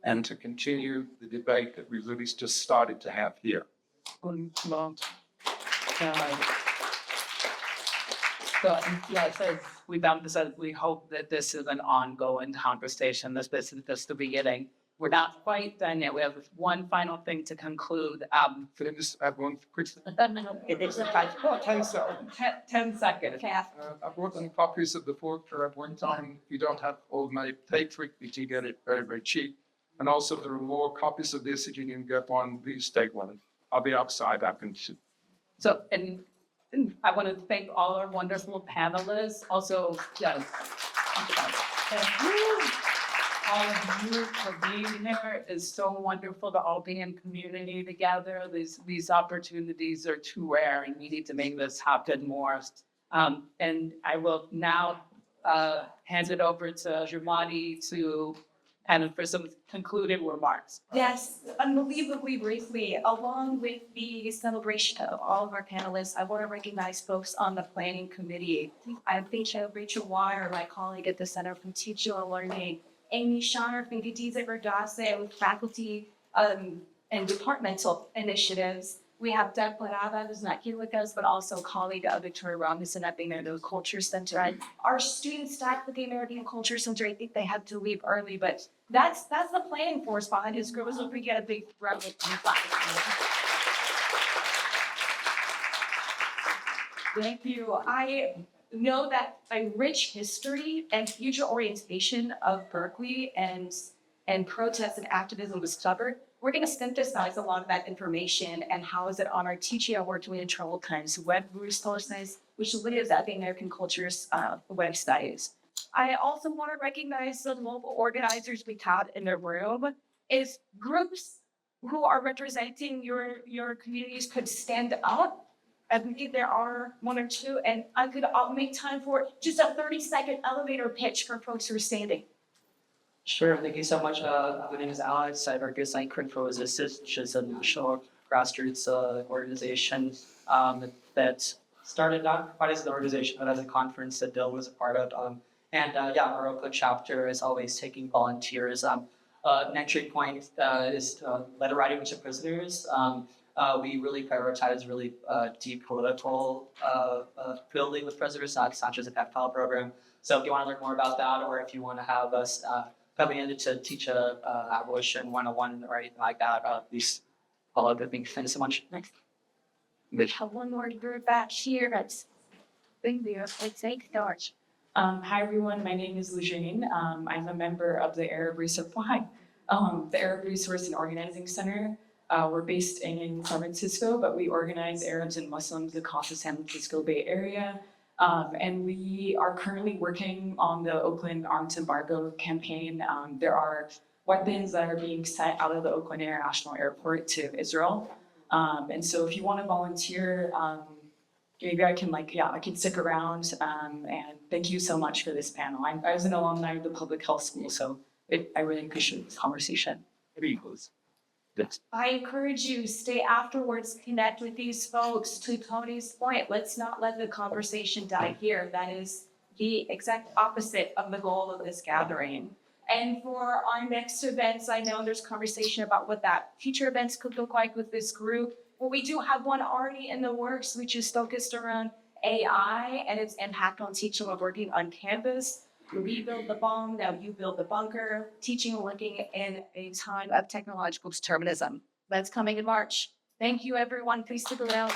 And to continue the debate that we really just started to have here. So, as we've emphasized, we hope that this is an ongoing conversation. This is just the beginning. We're not quite done yet. We have one final thing to conclude. Could I just add one quick thing? 10 seconds. I brought some copies of the book at one time. If you don't have all my pay quickly to get it very, very cheap. And also there are more copies of this that you can get one. Please take one. I'll be outside after. So, and I want to thank all our wonderful panelists. Also, yes. All of you for being here. It's so wonderful to all be in community together. These opportunities are too rare and we need to make this happen more. And I will now hand it over to Jumani for some concluding remarks. Yes, unbelievably briefly, along with the celebration of all of our panelists, I want to recognize folks on the planning committee. I think Rachel Wire, my colleague at the Center for Teaching and Learning, Amy Shiner from Gadiza Verdase with faculty and departmental initiatives. We have Deb Parada, who's not here with us, but also a colleague of Victoria Robinson at the American Culture Center. And our student staff at the American Culture Center, I think they had to leave early, but that's the planning force behind this group. So we get a big round of applause. Thank you. I know that a rich history and future orientation of Berkeley and protest and activism was covered. We're going to synthesize a lot of that information and house it on our Teaching and Working in Troubled Times web resources, which lives at the American Culture's website. I also want to recognize the local organizers we had in the room. If groups who are representing your communities could stand up, I believe there are one or two, and I'll make time for just a 30-second elevator pitch for folks who are standing. Sure, thank you so much. My name is Alex. I work at Critical Resistance, which is a national grassroots organization that started not quite as an organization, but as a conference that Bill was a part of. Our Oakland chapter is always taking volunteers. An entry point is letter writing to prisoners. We really prioritize really deep political building with prisoners, not just a PEPFAL program. So if you want to learn more about that, or if you want to have us coming in to teach abolition 101 or anything like that, please follow the link. Thank you so much. Next. We have one more group back here. Let's take George. Hi everyone, my name is Lujane. I'm a member of the Arab Resource and Organizing Center. We're based in San Francisco, but we organize Arabs and Muslims across the San Francisco Bay Area. And we are currently working on the Oakland arms embargo campaign. There are weapons that are being sent out of the Oakland International Airport to Israel. And so if you want to volunteer, maybe I can stick around. And thank you so much for this panel. I was an alumni of the public health school, so I really appreciate this conversation. I encourage you, stay afterwards, connect with these folks. To Tony's point, let's not let the conversation die here. That is the exact opposite of the goal of this gathering. And for our next events, I know there's conversation about what that future events could look like with this group. Well, we do have one already in the works, which is focused around AI and its impact on teaching and working on campus. We build the bomb, now you build the bunker, teaching and working in a time of technological determinism. That's coming in March. Thank you, everyone. Please stick around.